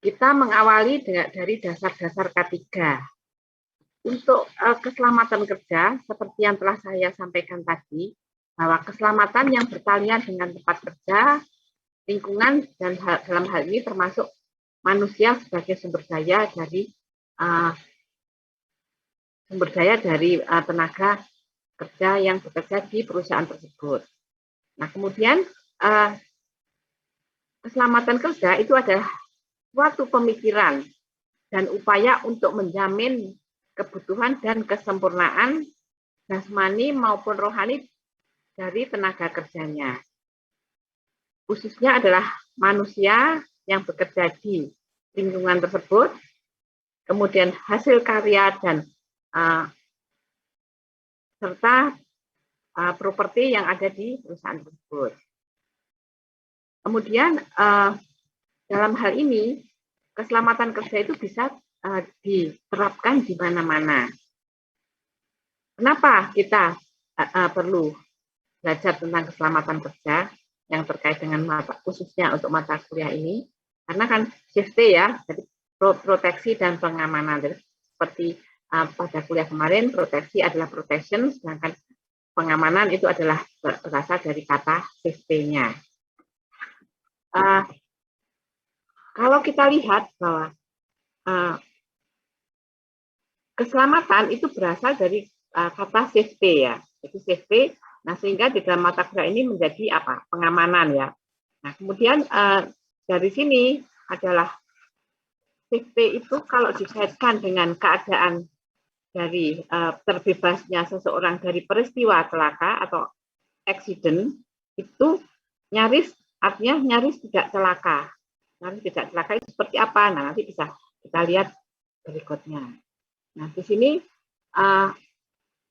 kita mengawali dari dasar-dasar K3. Untuk keselamatan kerja, seperti yang telah saya sampaikan tadi, bahwa keselamatan yang bertalian dengan tempat kerja, lingkungan, dan dalam hal ini termasuk manusia sebagai sumber daya dari tenaga kerja yang bekerja di perusahaan tersebut. Nah, kemudian keselamatan kerja itu adalah suatu pemikiran dan upaya untuk menjamin kebutuhan dan kesempurnaan jasmani maupun rohani dari tenaga kerjanya. Khususnya adalah manusia yang bekerja di lingkungan tersebut, kemudian hasil karya dan serta properti yang ada di perusahaan tersebut. Kemudian dalam hal ini keselamatan kerja itu bisa diterapkan di mana-mana. Kenapa kita perlu belajar tentang keselamatan kerja yang terkait dengan khususnya untuk mata kuliah ini? Karena kan safety ya, jadi proteksi dan pengamanan. Jadi, seperti pada kuliah kemarin, proteksi adalah protection, sedangkan pengamanan itu adalah berasal dari kata safety-nya. Kalau kita lihat bahwa keselamatan itu berasal dari kata safety ya, jadi safety. Nah, sehingga di dalam mata kuliah ini menjadi apa? Pengamanan ya. Nah, kemudian dari sini adalah safety itu kalau dikaitkan dengan keadaan dari terbebasnya seseorang dari peristiwa celaka atau accident, itu artinya nyaris tidak celaka. Nyaris tidak celaka itu seperti apa? Nah, nanti bisa kita lihat berikutnya. Nah, di sini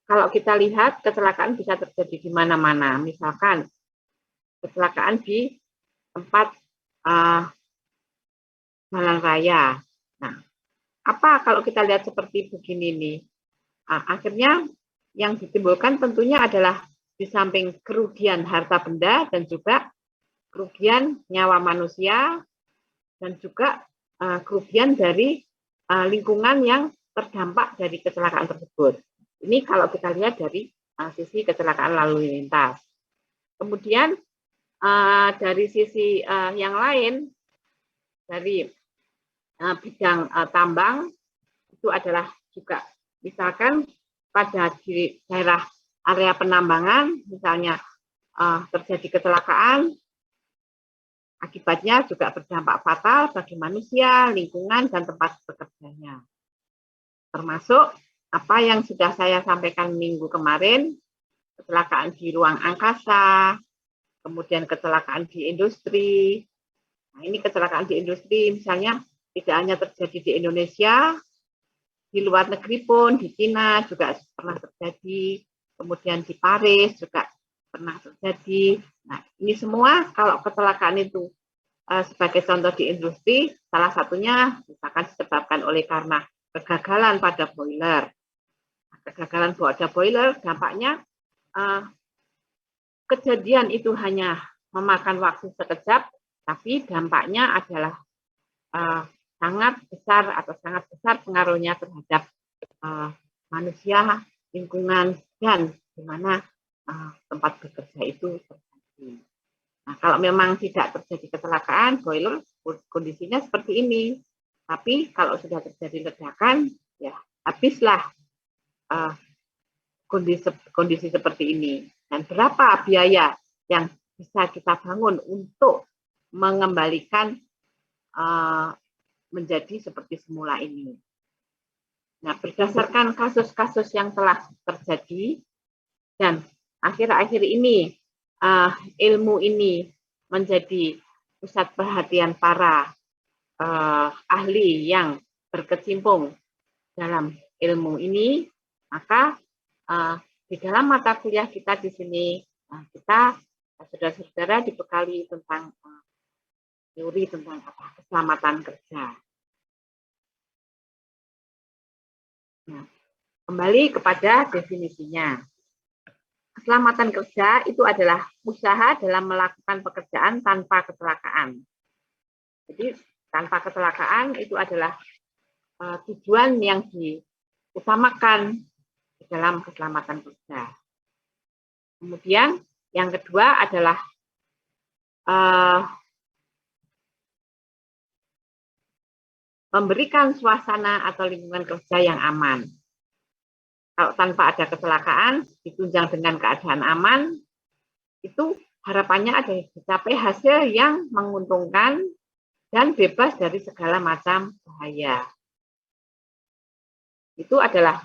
kalau kita lihat kecelakaan bisa terjadi di mana-mana. Misalkan kecelakaan di tempat jalan raya. Nah, apa kalau kita lihat seperti begini nih? Akhirnya yang ditimbulkan tentunya adalah di samping kerugian harta benda dan juga kerugian nyawa manusia dan juga kerugian dari lingkungan yang terdampak dari kecelakaan tersebut. Ini kalau kita lihat dari sisi kecelakaan lalu lintas. Kemudian dari sisi yang lain, dari bidang tambang, itu adalah juga misalkan pada di daerah area penambangan, misalnya terjadi kecelakaan, akibatnya juga berdampak fatal bagi manusia, lingkungan, dan tempat bekerjanya. Termasuk apa yang sudah saya sampaikan minggu kemarin, kecelakaan di ruang angkasa, kemudian kecelakaan di industri. Nah, ini kecelakaan di industri misalnya tidak hanya terjadi di Indonesia, di luar negeri pun, di Cina juga pernah terjadi, kemudian di Paris juga pernah terjadi. Nah, ini semua kalau kecelakaan itu sebagai contoh di industri, salah satunya misalkan disebabkan oleh karena kegagalan pada boiler. Kegagalan pada boiler dampaknya kejadian itu hanya memakan waktu sekejap, tapi dampaknya adalah sangat besar pengaruhnya terhadap manusia, lingkungan, dan di mana tempat bekerja itu terjadi. Nah, kalau memang tidak terjadi kecelakaan, boiler kondisinya seperti ini. Tapi kalau sudah terjadi ledakan, ya habislah kondisi seperti ini. Dan berapa biaya yang bisa kita bangun untuk mengembalikan menjadi seperti semula ini. Nah, berdasarkan kasus-kasus yang telah terjadi dan akhir-akhir ini ilmu ini menjadi pusat perhatian para ahli yang berkecimpung dalam ilmu ini, maka di dalam mata kuliah kita di sini kita saudara-saudara dibekali tentang teori tentang keselamatan kerja. Nah, kembali kepada definisinya. Keselamatan kerja itu adalah usaha dalam melakukan pekerjaan tanpa kecelakaan. Jadi tanpa kecelakaan itu adalah tujuan yang diutamakan di dalam keselamatan kerja. Kemudian yang kedua adalah memberikan suasana atau lingkungan kerja yang aman. Kalau tanpa ada kecelakaan, ditunjang dengan keadaan aman, itu harapannya ada dicapai hasil yang menguntungkan dan bebas dari segala macam bahaya. Itu adalah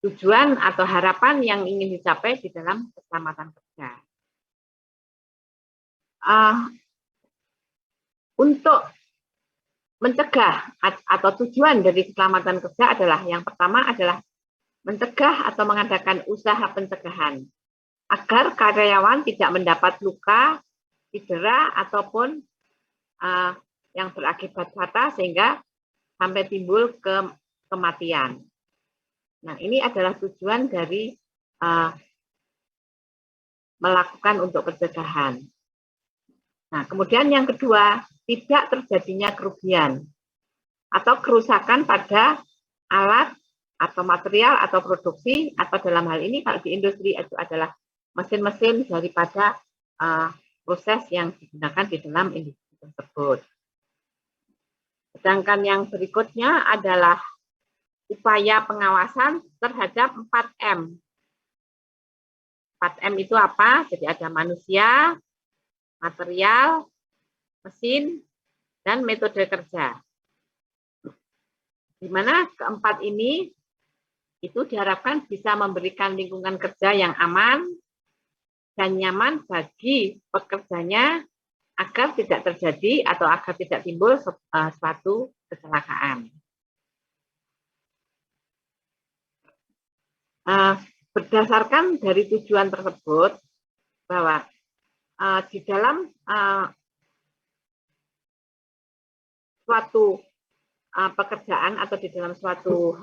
tujuan atau harapan yang ingin dicapai di dalam keselamatan kerja. Untuk mencegah atau tujuan dari keselamatan kerja adalah yang pertama adalah mencegah atau mengadakan usaha pencegahan agar karyawan tidak mendapat luka, cedera ataupun yang berakibat fatal sehingga sampai timbul kematian. Nah, ini adalah tujuan dari melakukan untuk pencegahan. Nah, kemudian yang kedua, tidak terjadinya kerugian atau kerusakan pada alat atau material atau produksi, atau dalam hal ini kalau di industri itu adalah mesin-mesin daripada proses yang digunakan di dalam industri tersebut. Sedangkan yang berikutnya adalah upaya pengawasan terhadap 4M. 4M itu apa? Jadi ada manusia, material, mesin, dan metode kerja. Di mana keempat ini itu diharapkan bisa memberikan lingkungan kerja yang aman dan nyaman bagi pekerjanya agar tidak terjadi atau agar tidak timbul suatu kecelakaan. Berdasarkan dari tujuan tersebut, bahwa di dalam suatu pekerjaan atau di dalam suatu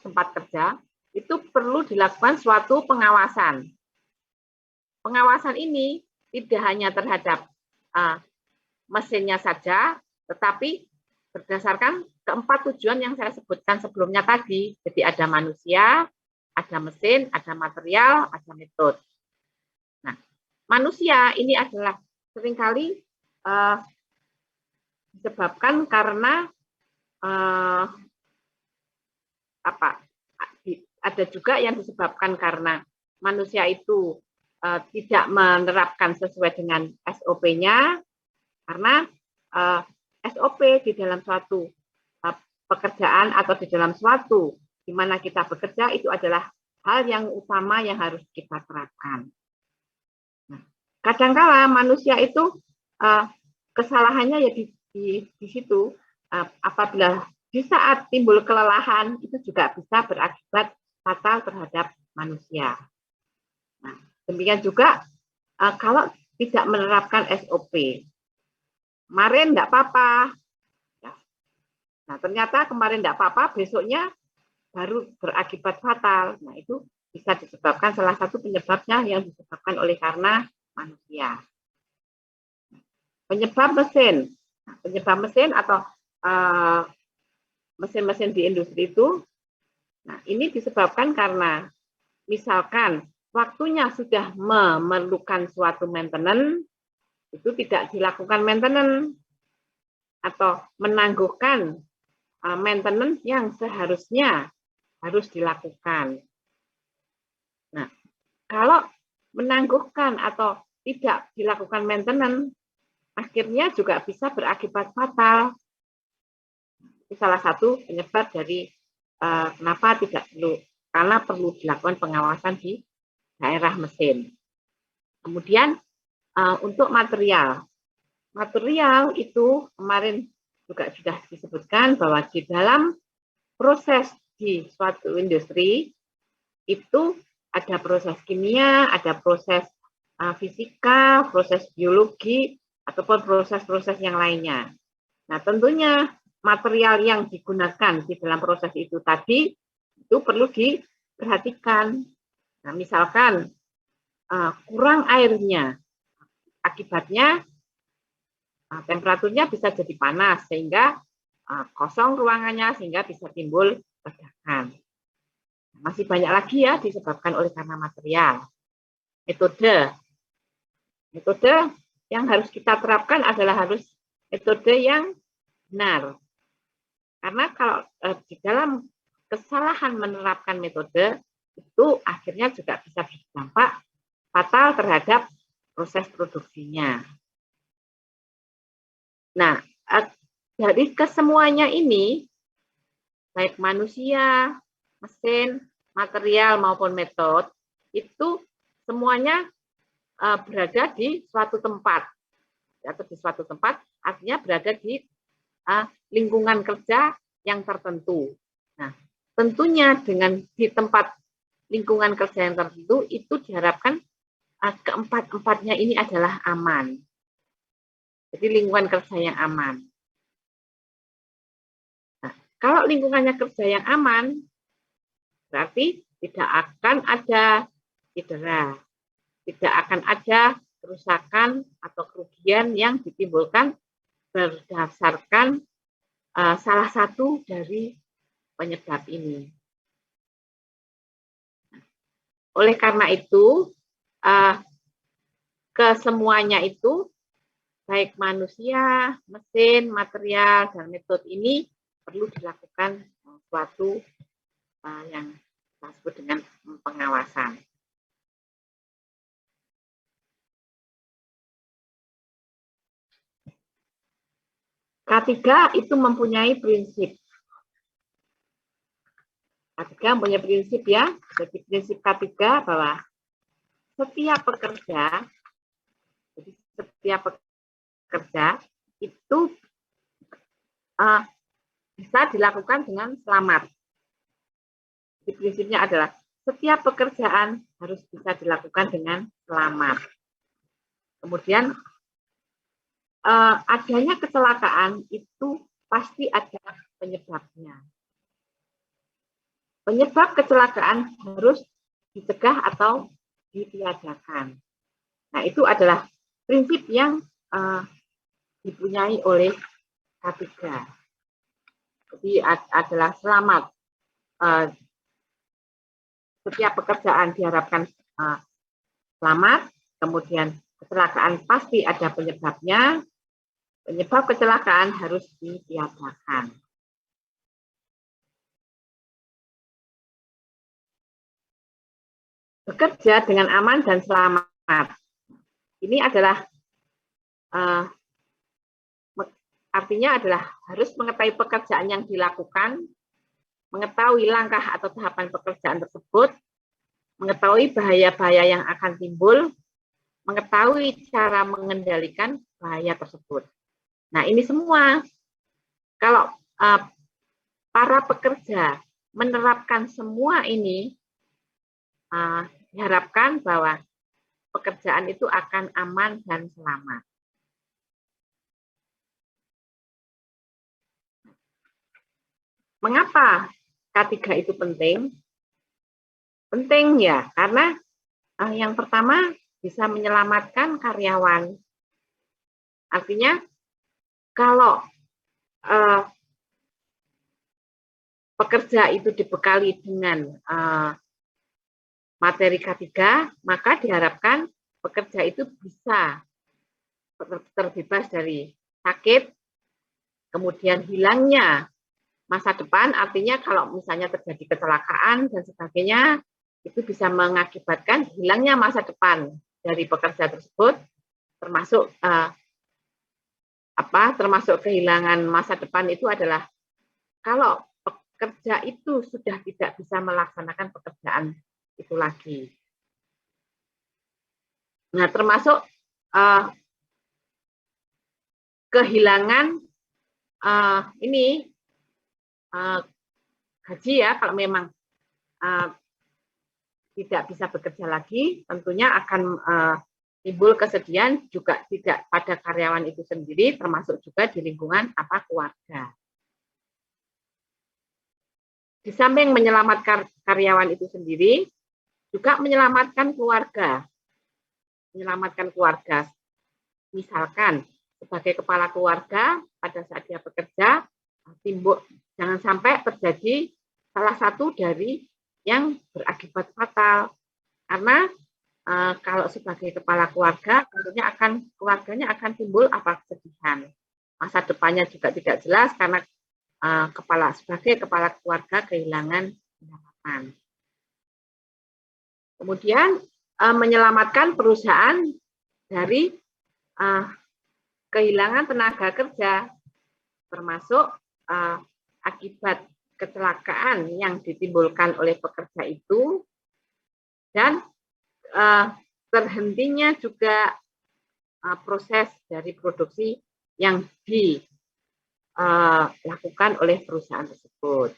tempat kerja, itu perlu dilakukan suatu pengawasan. Pengawasan ini tidak hanya terhadap mesinnya saja, tetapi berdasarkan keempat tujuan yang saya sebutkan sebelumnya tadi. Jadi ada manusia, ada mesin, ada material, ada metode. Nah, manusia ini adalah seringkali disebabkan karena ada juga yang disebabkan karena manusia itu tidak menerapkan sesuai dengan SOP-nya, karena SOP di dalam suatu pekerjaan atau di dalam suatu di mana kita bekerja itu adalah hal yang utama yang harus kita terapkan. Nah, kadangkala manusia itu kesalahannya ya di situ, apabila di saat timbul kelelahan itu juga bisa berakibat fatal terhadap manusia. Nah, demikian juga kalau tidak menerapkan SOP, kemarin enggak apa-apa. Nah, ternyata kemarin enggak apa-apa, besoknya baru berakibat fatal. Nah, itu bisa disebabkan, salah satu penyebabnya yang disebabkan oleh karena manusia. Penyebab mesin. Nah, penyebab mesin atau mesin-mesin di industri itu, nah ini disebabkan karena misalkan waktunya sudah memerlukan suatu maintenance, itu tidak dilakukan maintenance atau menangguhkan maintenance yang seharusnya harus dilakukan. Nah, kalau menangguhkan atau tidak dilakukan maintenance, akhirnya juga bisa berakibat fatal. Itu salah satu penyebab dari kenapa tidak perlu, karena perlu dilakukan pengawasan di daerah mesin. Kemudian untuk material itu kemarin juga sudah disebutkan bahwa di dalam proses di suatu industri itu ada proses kimia, ada proses fisika, proses biologi, ataupun proses-proses yang lainnya. Nah, tentunya material yang digunakan di dalam proses itu tadi itu perlu diperhatikan. Nah, misalkan kurang airnya, akibatnya temperaturnya bisa jadi panas sehingga kosong ruangannya sehingga bisa timbul ledakan. Masih banyak lagi ya disebabkan oleh karena material. Metode yang harus kita terapkan adalah harus metode yang benar. Karena kalau di dalam kesalahan menerapkan metode itu akhirnya juga bisa berdampak fatal terhadap proses produksinya. Nah, dari kesemuanya ini, baik manusia, mesin, material maupun metode, itu semuanya berada di suatu tempat. Atau di suatu tempat artinya berada di lingkungan kerja yang tertentu. Nah, tentunya dengan di tempat lingkungan kerja yang tertentu itu diharapkan keempat-empatnya ini adalah aman. Jadi lingkungan kerja yang aman. Nah, kalau lingkungannya kerja yang aman, berarti tidak akan ada cedera, tidak akan ada kerusakan atau kerugian yang ditimbulkan berdasarkan salah satu dari penyebab ini. Oleh karena itu, kesemuanya itu, baik manusia, mesin, material, dan metode ini perlu dilakukan suatu yang kita sebut dengan pengawasan. K3 itu mempunyai prinsip. K3 mempunyai prinsip ya, jadi prinsip K3 bahwa setiap pekerja itu bisa dilakukan dengan selamat. Jadi prinsipnya adalah setiap pekerjaan harus bisa dilakukan dengan selamat. Kemudian adanya kecelakaan itu pasti ada penyebabnya. Penyebab kecelakaan harus dicegah atau ditiadakan. Nah, itu adalah prinsip yang dipunyai oleh K3. Jadi adalah selamat. Setiap pekerjaan diharapkan selamat, kemudian kecelakaan pasti ada penyebabnya, penyebab kecelakaan harus ditiadakan. Bekerja dengan aman dan selamat. Ini adalah artinya adalah harus mengetahui pekerjaan yang dilakukan, mengetahui langkah atau tahapan pekerjaan tersebut, mengetahui bahaya-bahaya yang akan timbul, mengetahui cara mengendalikan bahaya tersebut. Nah, ini semua kalau para pekerja menerapkan semua ini, diharapkan bahwa pekerjaan itu akan aman dan selamat. Mengapa K3 itu penting? Penting ya, karena yang pertama bisa menyelamatkan karyawan. Artinya kalau pekerja itu dibekali dengan materi K3, maka diharapkan pekerja itu bisa terbebas dari sakit, kemudian hilangnya masa depan, artinya kalau misalnya terjadi kecelakaan dan sebagainya, itu bisa mengakibatkan hilangnya masa depan dari pekerja tersebut, termasuk termasuk kehilangan masa depan itu adalah kalau pekerja itu sudah tidak bisa melaksanakan pekerjaan itu lagi. Nah, termasuk kehilangan gaji ya, kalau memang tidak bisa bekerja lagi, tentunya akan timbul kesedihan juga tidak pada karyawan itu sendiri, termasuk juga di lingkungan keluarga. Di samping menyelamatkan karyawan itu sendiri, juga menyelamatkan keluarga. Menyelamatkan keluarga. Misalkan sebagai kepala keluarga pada saat dia bekerja, timbul jangan sampai terjadi salah satu dari yang berakibat fatal. Karena kalau sebagai kepala keluarga, tentunya keluarganya akan timbul kesedihan. Masa depannya juga tidak jelas karena sebagai kepala keluarga kehilangan pendapatan. Kemudian menyelamatkan perusahaan dari kehilangan tenaga kerja, termasuk akibat kecelakaan yang ditimbulkan oleh pekerja itu, dan terhentinya juga proses dari produksi yang dilakukan oleh perusahaan tersebut.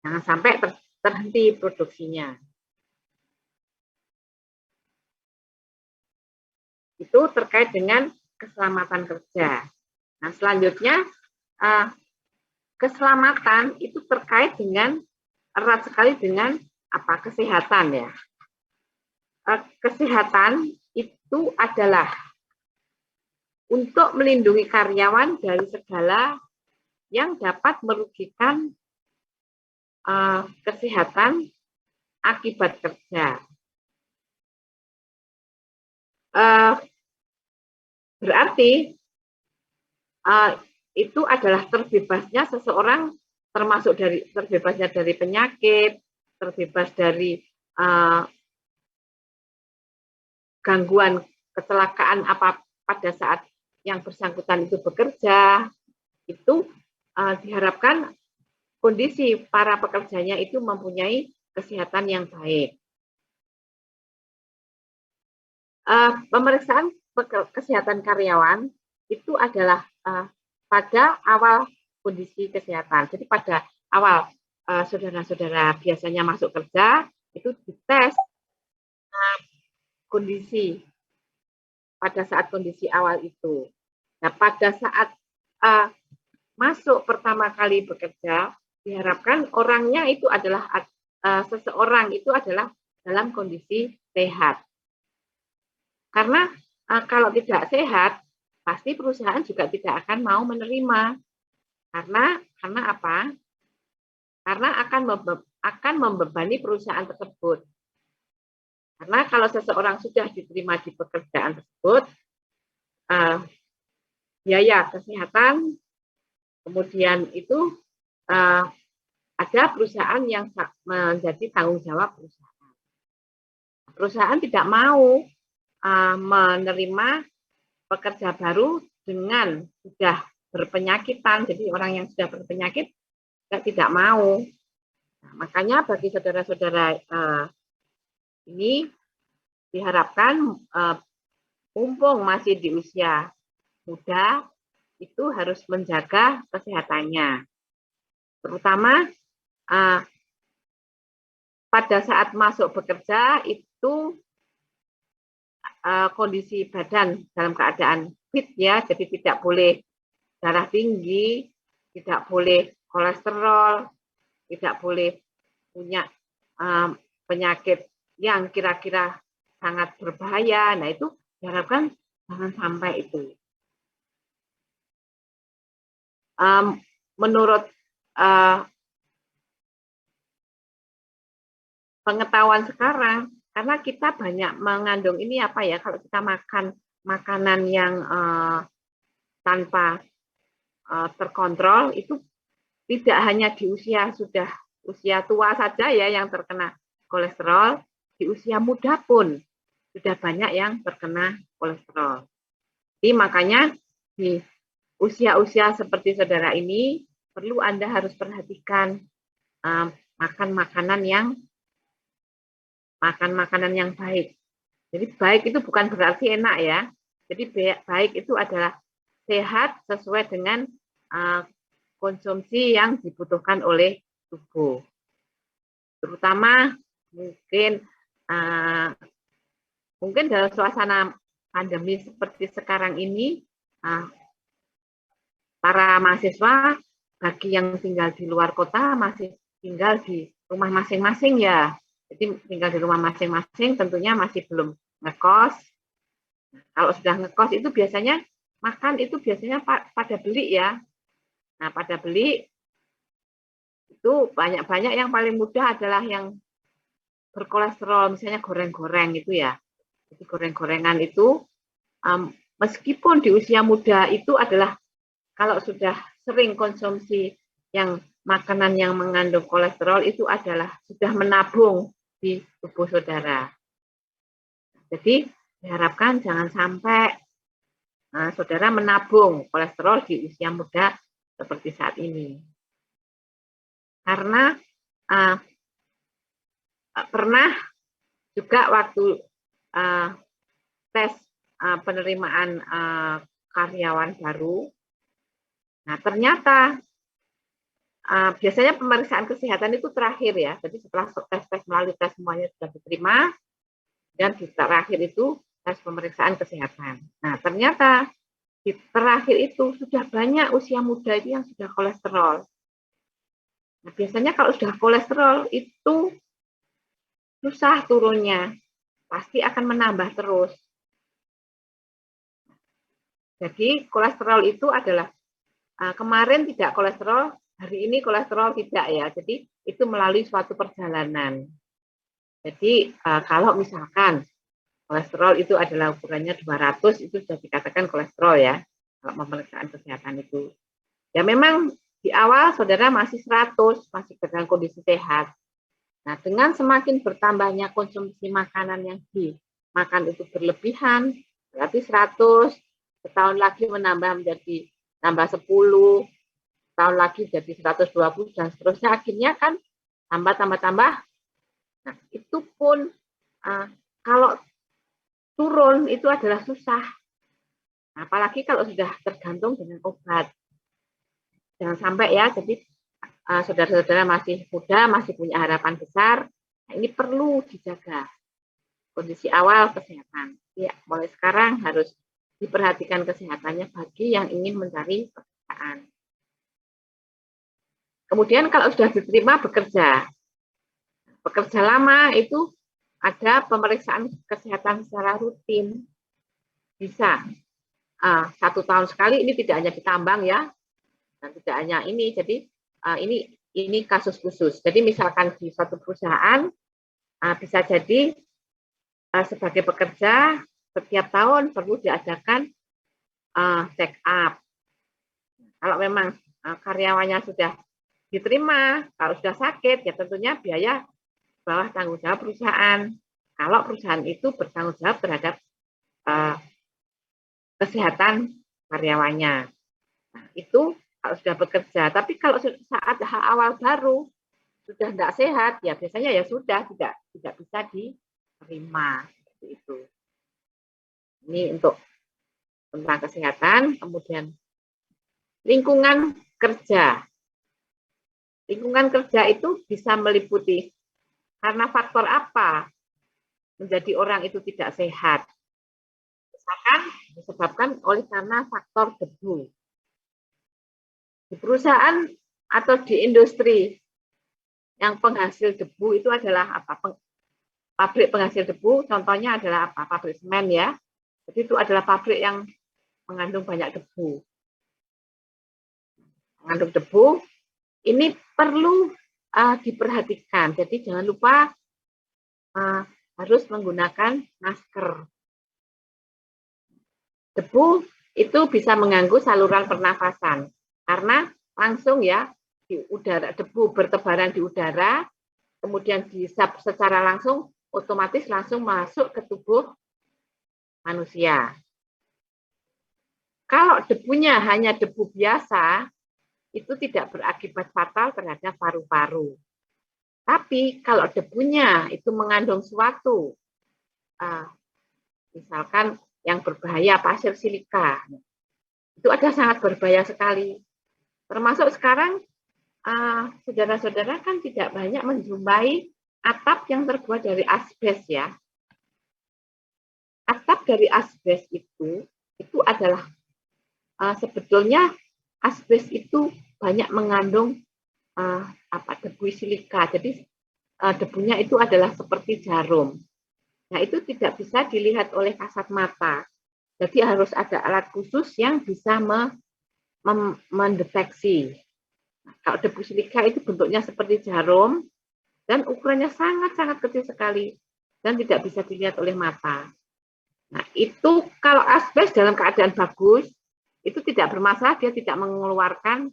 Jangan sampai terhenti produksinya. Itu terkait dengan keselamatan kerja. Nah, selanjutnya keselamatan itu terkait dengan erat sekali dengan kesehatan ya. Kesehatan itu adalah untuk melindungi karyawan dari segala yang dapat merugikan kesehatan akibat kerja. Berarti itu adalah terbebasnya seseorang, termasuk terbebasnya dari penyakit, terbebas dari gangguan kecelakaan pada saat yang bersangkutan itu bekerja. Itu diharapkan kondisi para pekerjanya itu mempunyai kesehatan yang baik. Pemeriksaan kesehatan karyawan itu adalah pada awal kondisi kesehatan. Jadi pada awal saudara-saudara biasanya masuk kerja, itu dites kondisi pada saat kondisi awal itu. Nah, pada saat masuk pertama kali bekerja, diharapkan orangnya itu adalah seseorang itu adalah dalam kondisi sehat. Karena kalau tidak sehat, pasti perusahaan juga tidak akan mau menerima. Karena apa? Karena akan membebani perusahaan tersebut. Karena kalau seseorang sudah diterima di pekerjaan tersebut, biaya kesehatan, kemudian itu ada perusahaan yang menjadi tanggung jawab perusahaan. Perusahaan tidak mau menerima pekerja baru dengan sudah berpenyakitan, jadi orang yang sudah berpenyakit tidak mau. Nah, makanya bagi saudara-saudara ini diharapkan mumpung masih di usia muda, itu harus menjaga kesehatannya. Terutama pada saat masuk bekerja itu kondisi badan dalam keadaan fit ya, jadi tidak boleh darah tinggi, tidak boleh kolesterol, tidak boleh punya penyakit yang kira-kira sangat berbahaya. Nah, itu diharapkan jangan sampai itu. Menurut pengetahuan sekarang, karena kita banyak mengandung ini kalau kita makan makanan yang tanpa terkontrol, itu tidak hanya di usia tua saja ya yang terkena kolesterol, di usia muda pun sudah banyak yang terkena kolesterol. Jadi makanya di usia-usia seperti saudara ini perlu Anda harus perhatikan makan makanan yang baik. Jadi baik itu bukan berarti enak ya. Jadi baik itu adalah sehat sesuai dengan konsumsi yang dibutuhkan oleh tubuh. Terutama mungkin dalam suasana pandemi seperti sekarang ini, para mahasiswa bagi yang tinggal di luar kota masih tinggal di rumah masing-masing ya. Jadi tinggal di rumah masing-masing tentunya masih belum ngekos. Kalau sudah ngekos itu biasanya makan itu biasanya pada beli ya. Nah, pada beli itu banyak-banyak yang paling mudah adalah yang berkolesterol, misalnya goreng-goreng itu ya. Jadi goreng-gorengan itu meskipun di usia muda itu adalah kalau sudah sering konsumsi yang makanan yang mengandung kolesterol itu adalah sudah menabung di tubuh saudara. Jadi diharapkan jangan sampai saudara menabung kolesterol di usia muda seperti saat ini. Karena pernah juga waktu tes penerimaan karyawan baru, nah ternyata biasanya pemeriksaan kesehatan itu terakhir ya, jadi setelah tes melalui tes semuanya sudah diterima, dan di terakhir itu tes pemeriksaan kesehatan. Nah ternyata di terakhir itu sudah banyak usia muda itu yang sudah kolesterol. Nah, biasanya kalau sudah kolesterol itu susah turunnya, pasti akan menambah terus. Jadi kolesterol itu adalah kemarin tidak kolesterol, hari ini kolesterol tidak ya. Jadi itu melalui suatu perjalanan. Jadi kalau misalkan kolesterol itu adalah ukurannya 200, itu sudah dikatakan kolesterol ya, kalau pemeriksaan kesehatan itu. Ya memang di awal saudara masih 100, masih dalam kondisi sehat. Nah, dengan semakin bertambahnya konsumsi makanan yang dimakan itu berlebihan, berarti 100, setahun lagi menambah menjadi tambah 10, tahun lagi jadi 120, dan seterusnya, akhirnya kan tambah. Nah, itu pun kalau turun itu adalah susah. Apalagi kalau sudah tergantung dengan obat. Jangan sampai ya, jadi saudara-saudara masih muda, masih punya harapan besar, nah ini perlu dijaga kondisi awal kesehatan. Ya, mulai sekarang harus diperhatikan kesehatannya bagi yang ingin mencari pekerjaan. Kemudian kalau sudah diterima bekerja lama itu ada pemeriksaan kesehatan secara rutin. Bisa 1 tahun sekali, ini tidak hanya di tambang ya, dan tidak hanya ini, jadi ini kasus khusus. Jadi misalkan di suatu perusahaan bisa jadi sebagai pekerja setiap tahun perlu diadakan check up. Kalau memang karyawannya sudah diterima, kalau sudah sakit ya tentunya biaya bawah tanggung jawab perusahaan. Kalau perusahaan itu bertanggung jawab terhadap kesehatan karyawannya. Nah, itu kalau sudah bekerja. Tapi kalau saat awal baru sudah tidak sehat, ya biasanya ya sudah tidak bisa diterima. Seperti itu. Ini untuk tentang kesehatan. Kemudian lingkungan kerja. Lingkungan kerja itu bisa meliputi karena faktor apa menjadi orang itu tidak sehat. Misalkan disebabkan oleh karena faktor debu. Di perusahaan atau di industri yang penghasil debu itu adalah apa? Pabrik penghasil debu, contohnya adalah apa? Pabrik semen ya. Jadi itu adalah pabrik yang mengandung banyak debu. Mengandung debu, ini perlu diperhatikan. Jadi jangan lupa harus menggunakan masker. Debu itu bisa mengganggu saluran pernafasan karena langsung ya di udara, debu bertebaran di udara, kemudian dihisap secara langsung, otomatis langsung masuk ke tubuh manusia. Kalau debunya hanya debu biasa, itu tidak berakibat fatal terhadap paru-paru. Tapi kalau debunya itu mengandung suatu, misalkan yang berbahaya, pasir silika, itu ada sangat berbahaya sekali. Termasuk sekarang, saudara-saudara kan tidak banyak menjumpai atap yang terbuat dari asbes ya. Atap dari asbes itu adalah sebetulnya asbes itu banyak mengandung debu silika. Jadi debunya itu adalah seperti jarum. Nah, itu tidak bisa dilihat oleh kasat mata. Jadi harus ada alat khusus yang bisa mendeteksi. Nah, kalau debu silika itu bentuknya seperti jarum dan ukurannya sangat-sangat kecil sekali dan tidak bisa dilihat oleh mata. Nah, itu kalau asbes dalam keadaan bagus, itu tidak bermasalah, dia tidak mengeluarkan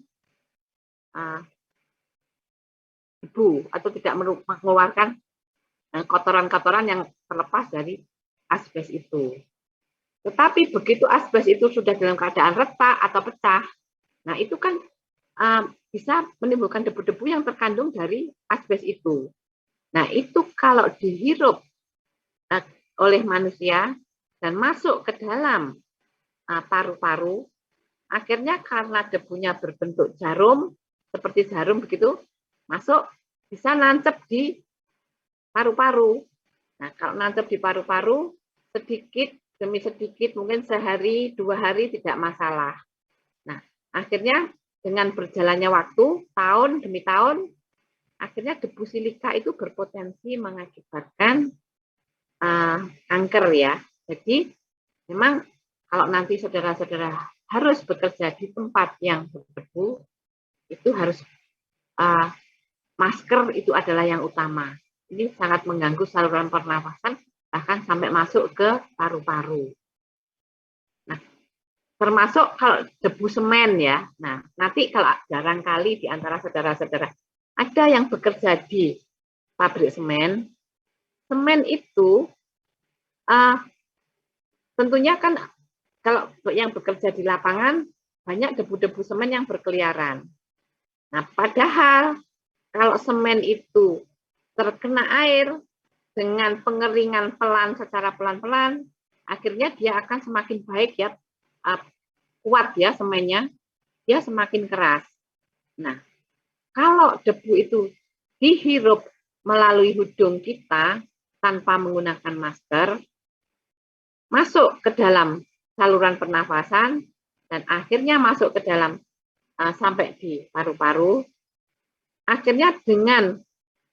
debu atau tidak mengeluarkan kotoran-kotoran yang terlepas dari asbes itu. Tetapi begitu asbes itu sudah dalam keadaan retak atau pecah, nah itu kan bisa menimbulkan debu-debu yang terkandung dari asbes itu. Nah itu kalau dihirup oleh manusia dan masuk ke dalam paru-paru, akhirnya karena debunya berbentuk jarum, seperti jarum begitu, masuk bisa nancep di paru-paru. Nah kalau nancep di paru-paru, sedikit demi sedikit, mungkin sehari, 2 hari tidak masalah. Nah, akhirnya dengan berjalannya waktu, tahun demi tahun, akhirnya debu silika itu berpotensi mengakibatkan kanker ya. Jadi, memang kalau nanti saudara-saudara harus bekerja di tempat yang berdebu, itu harus masker itu adalah yang utama. Ini sangat mengganggu saluran pernafasan, bahkan sampai masuk ke paru-paru. Nah, termasuk kalau debu semen ya. Nah, nanti kalau barangkali di antara saudara-saudara ada yang bekerja di pabrik semen, semen itu tentunya kan kalau yang bekerja di lapangan banyak debu-debu semen yang berkeliaran. Nah, padahal kalau semen itu terkena air dengan pengeringan pelan secara pelan-pelan, akhirnya dia akan semakin baik ya, kuat ya semennya, dia semakin keras. Nah, kalau debu itu dihirup melalui hidung kita tanpa menggunakan masker, masuk ke dalam saluran pernafasan dan akhirnya masuk ke dalam sampai di paru-paru, akhirnya dengan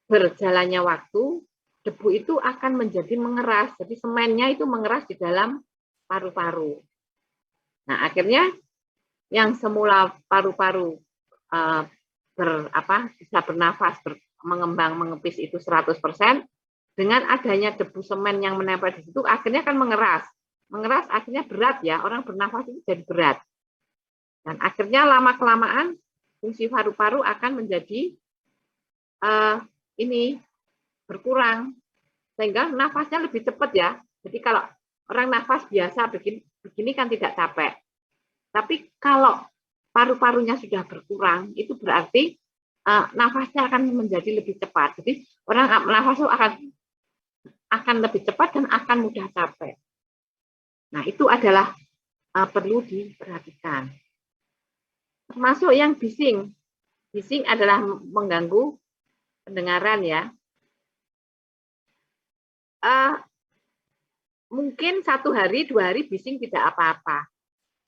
berjalannya waktu, debu itu akan menjadi mengeras. Jadi semennya itu mengeras di dalam paru-paru. Nah, akhirnya yang semula paru-paru bisa bernafas, mengembang, mengepis itu 100%, dengan adanya debu semen yang menempel di situ, akhirnya akan mengeras. Mengeras akhirnya berat ya, orang bernafas itu jadi berat. Dan akhirnya lama-kelamaan fungsi paru-paru akan menjadi berkurang, sehingga nafasnya lebih cepat ya. Jadi kalau orang nafas biasa begini kan tidak capek. Tapi kalau paru-parunya sudah berkurang, itu berarti nafasnya akan menjadi lebih cepat. Jadi orang nafas itu akan lebih cepat dan akan mudah capek. Nah itu adalah perlu diperhatikan. Termasuk yang bising. Bising adalah mengganggu pendengaran ya. Mungkin 1 hari, 2 hari bising tidak apa-apa.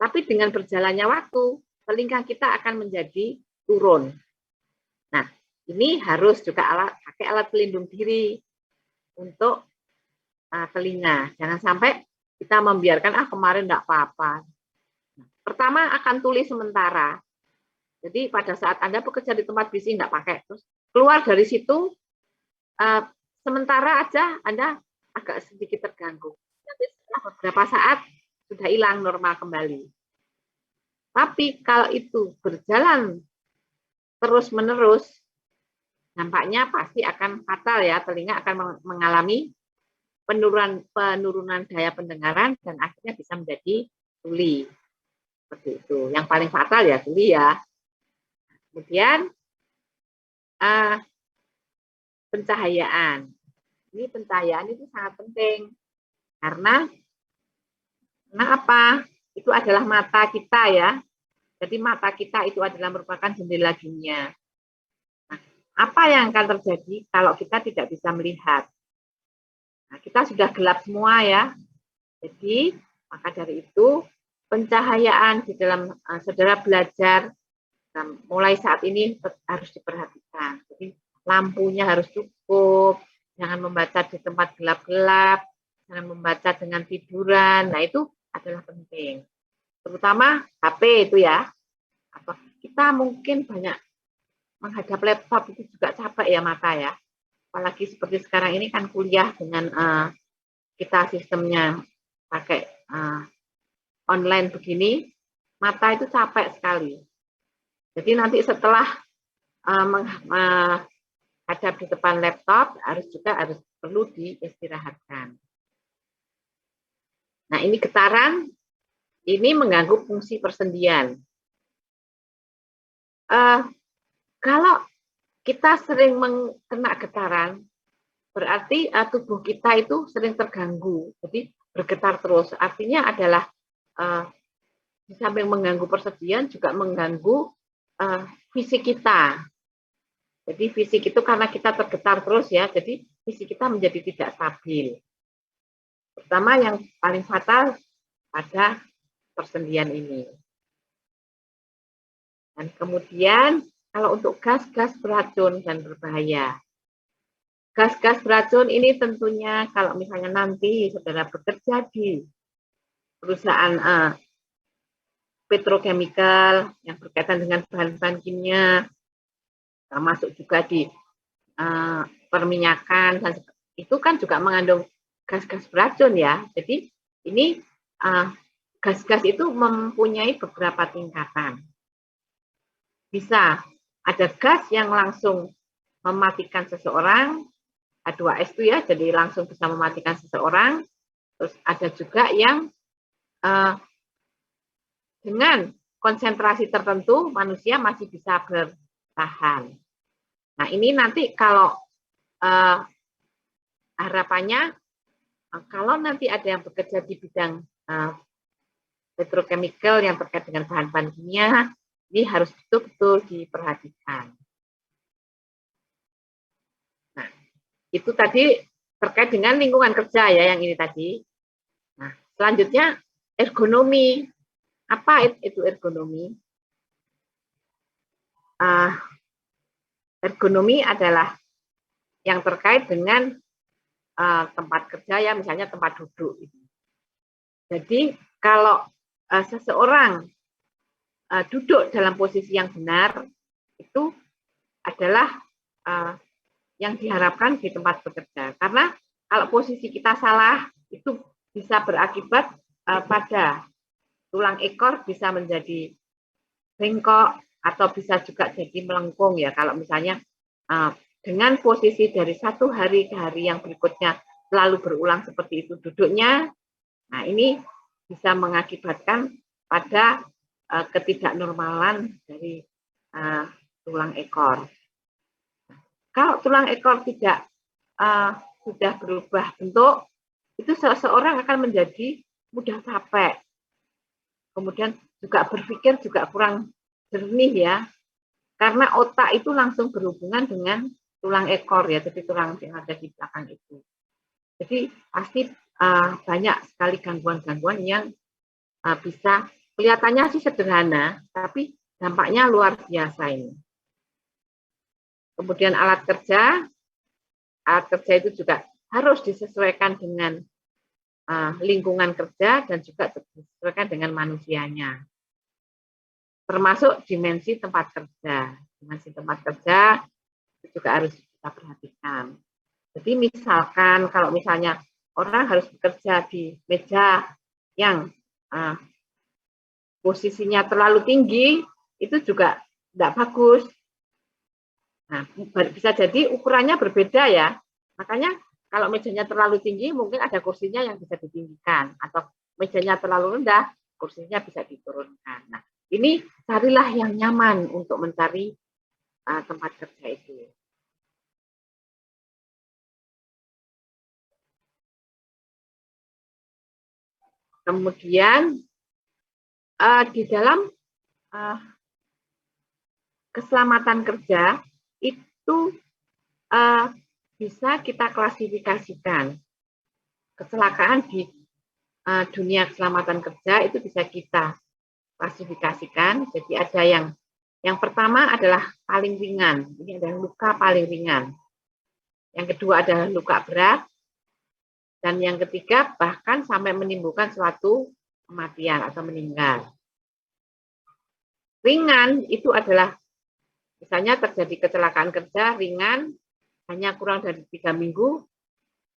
Tapi dengan berjalannya waktu, telinga kita akan menjadi turun. Nah, ini harus juga pakai alat pelindung diri untuk telinga. Jangan sampai kita membiarkan, kemarin enggak apa-apa. Pertama akan tuli sementara. Jadi pada saat Anda bekerja di tempat bising enggak pakai. Terus keluar dari situ, sementara aja Anda agak sedikit terganggu. Nanti setelah beberapa saat sudah hilang normal kembali. Tapi kalau itu berjalan terus-menerus, nampaknya pasti akan fatal ya, telinga akan mengalami penurunan daya pendengaran dan akhirnya bisa menjadi tuli. Seperti itu. Yang paling fatal ya tuli ya. Kemudian pencahayaan. Ini pencahayaan itu sangat penting karena apa? Itu adalah mata kita ya. Jadi mata kita itu adalah merupakan jendela dunia. Nah, apa yang akan terjadi kalau kita tidak bisa melihat? Nah, kita sudah gelap semua ya. Jadi, maka dari itu pencahayaan di dalam saudara belajar mulai saat ini harus diperhatikan. Jadi, lampunya harus cukup, jangan membaca di tempat gelap-gelap, jangan membaca dengan tiduran. Nah, itu adalah penting. Terutama HP itu ya. Kita mungkin banyak menghadap laptop itu juga capek ya mata ya. Apalagi seperti sekarang ini kan kuliah dengan kita sistemnya pakai online begini, mata itu capek sekali. Jadi nanti setelah menghadap di depan laptop harus perlu diistirahatkan. Nah, ini getaran, ini mengganggu fungsi persendian. Kalau kita sering kena getaran, berarti tubuh kita itu sering terganggu, jadi bergetar terus. Artinya adalah di samping mengganggu persendian juga mengganggu fisik kita. Jadi fisik itu karena kita tergetar terus ya, jadi fisik kita menjadi tidak stabil. Pertama yang paling fatal pada persendian ini. Dan kemudian kalau untuk gas-gas beracun dan berbahaya. Gas-gas beracun ini tentunya kalau misalnya nanti saudara bekerja di perusahaan petrochemical yang berkaitan dengan bahan-bahan kimia, termasuk juga di perminyakan, dan itu kan juga mengandung gas-gas beracun ya. Jadi ini gas-gas itu mempunyai beberapa tingkatan. Bisa ada gas yang langsung mematikan seseorang, H2S itu ya, jadi langsung bisa mematikan seseorang. Terus ada juga yang dengan konsentrasi tertentu manusia masih bisa bertahan. Nah, ini nanti kalau harapannya kalau nanti ada yang bekerja di bidang petrochemical yang terkait dengan bahan-bahan kimia, ini harus betul-betul diperhatikan. Nah, itu tadi terkait dengan lingkungan kerja ya, yang ini tadi. Nah, selanjutnya ergonomi. Apa itu ergonomi? Ergonomi adalah yang terkait dengan tempat kerja ya, misalnya tempat duduk. Jadi kalau seseorang duduk dalam posisi yang benar, itu adalah yang diharapkan di tempat bekerja. Karena kalau posisi kita salah, itu bisa berakibat pada tulang ekor bisa menjadi bengkok atau bisa juga jadi melengkung ya. Kalau misalnya dengan posisi dari satu hari ke hari yang berikutnya selalu berulang seperti itu duduknya, nah ini bisa mengakibatkan pada ketidaknormalan dari tulang ekor. Kalau tulang ekor tidak sudah berubah bentuk, itu seseorang akan menjadi mudah capek. Kemudian juga berpikir juga kurang jernih ya, karena otak itu langsung berhubungan dengan tulang ekor ya, jadi tulang yang ada di belakang itu. Jadi pasti banyak sekali gangguan-gangguan yang bisa kelihatannya sih sederhana, tapi dampaknya luar biasa ini. Kemudian alat kerja itu juga harus disesuaikan dengan lingkungan kerja dan juga disesuaikan dengan manusianya. Termasuk dimensi tempat kerja. Dimensi tempat kerja itu juga harus kita perhatikan. Jadi misalkan kalau misalnya orang harus bekerja di meja yang posisinya terlalu tinggi, itu juga tidak bagus. Nah, bisa jadi ukurannya berbeda ya. Makanya kalau mejanya terlalu tinggi, mungkin ada kursinya yang bisa ditinggikan. Atau mejanya terlalu rendah, kursinya bisa diturunkan. Nah, ini carilah yang nyaman untuk mencari tempat kerja itu. Kemudian di dalam keselamatan kerja itu bisa kita klasifikasikan. Kecelakaan di dunia keselamatan kerja itu bisa kita klasifikasikan. Jadi ada yang pertama adalah paling ringan. Ini adalah luka paling ringan. Yang kedua adalah luka berat. Dan yang ketiga bahkan sampai menimbulkan suatu kematian atau meninggal. Ringan itu adalah misalnya terjadi kecelakaan kerja ringan, hanya kurang dari 3 minggu,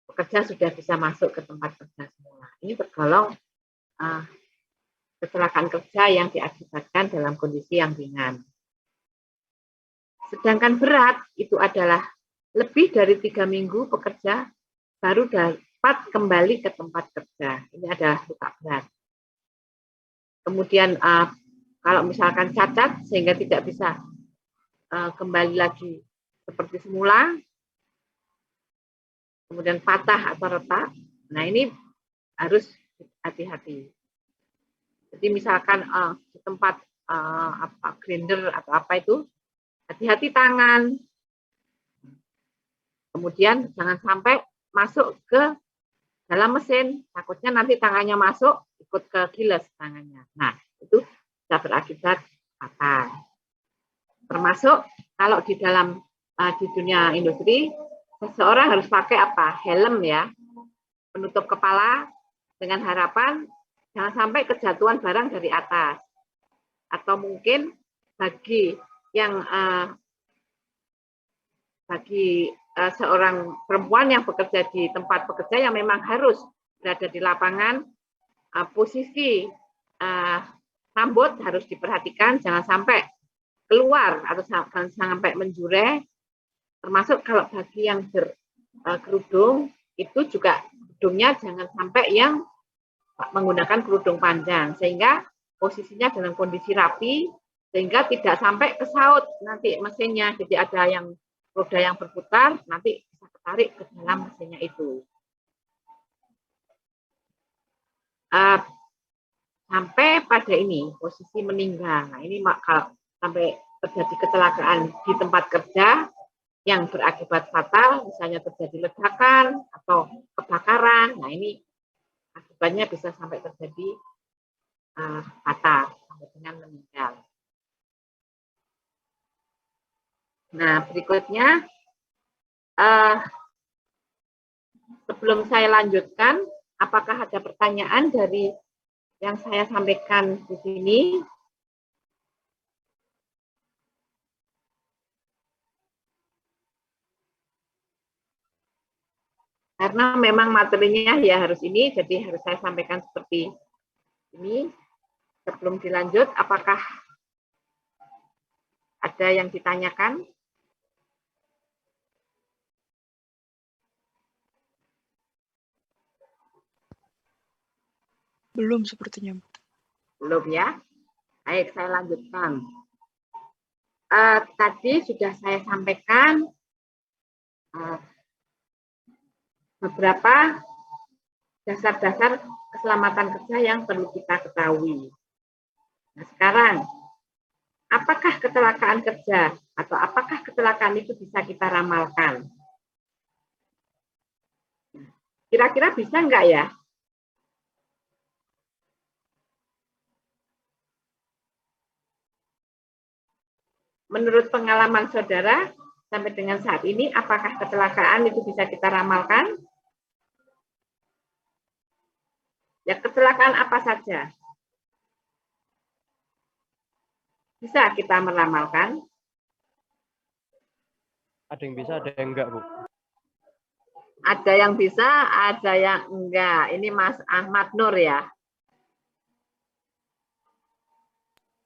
pekerja sudah bisa masuk ke tempat kerja semula. Ini tergolong kecelakaan kerja yang diakibatkan dalam kondisi yang ringan. Sedangkan berat itu adalah lebih dari 3 minggu pekerja baru dapat kembali ke tempat kerja. Ini adalah luka berat. Kemudian kalau misalkan cacat sehingga tidak bisa kembali lagi seperti semula, kemudian patah atau retak, nah ini harus hati-hati. Jadi misalkan di tempat grinder atau apa itu, hati-hati tangan. Kemudian jangan sampai masuk ke dalam mesin, takutnya nanti tangannya masuk ikut ke giles tangannya. Nah, itu bisa berakibat fatal. Termasuk kalau di dalam di dunia industri, seseorang harus pakai apa? Helm ya, penutup kepala dengan harapan jangan sampai kejatuhan barang dari atas. Atau mungkin bagi yang seorang perempuan yang bekerja di tempat bekerja yang memang harus berada di lapangan, posisi rambut harus diperhatikan, jangan sampai keluar atau jangan sampai menjureh. Termasuk kalau bagi yang berkerudung, itu juga kerudungnya jangan sampai yang menggunakan kerudung panjang, sehingga posisinya dalam kondisi rapi, sehingga tidak sampai kesaut nanti mesinnya, jadi ada yang roda yang berputar, nanti bisa ketarik ke dalam mesinnya itu. Sampai pada ini, posisi meninggal. Nah, ini kalau sampai terjadi kecelakaan di tempat kerja yang berakibat fatal, misalnya terjadi ledakan atau kebakaran, nah ini akibatnya bisa sampai terjadi fatal, sampai dengan meninggal. Nah, berikutnya, sebelum saya lanjutkan, apakah ada pertanyaan dari yang saya sampaikan di sini? Karena memang materinya ya harus ini, jadi harus saya sampaikan seperti ini. Sebelum dilanjut, apakah ada yang ditanyakan? Belum sepertinya, Bu. Belum ya? Baik, saya lanjutkan. Tadi sudah saya sampaikan beberapa dasar-dasar keselamatan kerja yang perlu kita ketahui. Nah, sekarang, apakah kecelakaan kerja atau apakah kecelakaan itu bisa kita ramalkan? Kira-kira bisa enggak ya? Menurut pengalaman saudara, sampai dengan saat ini, apakah kecelakaan itu bisa kita ramalkan? Ya, kecelakaan apa saja? Bisa kita meramalkan? Ada yang bisa, ada yang enggak, Bu. Ada yang bisa, ada yang enggak. Ini Mas Ahmad Nur ya?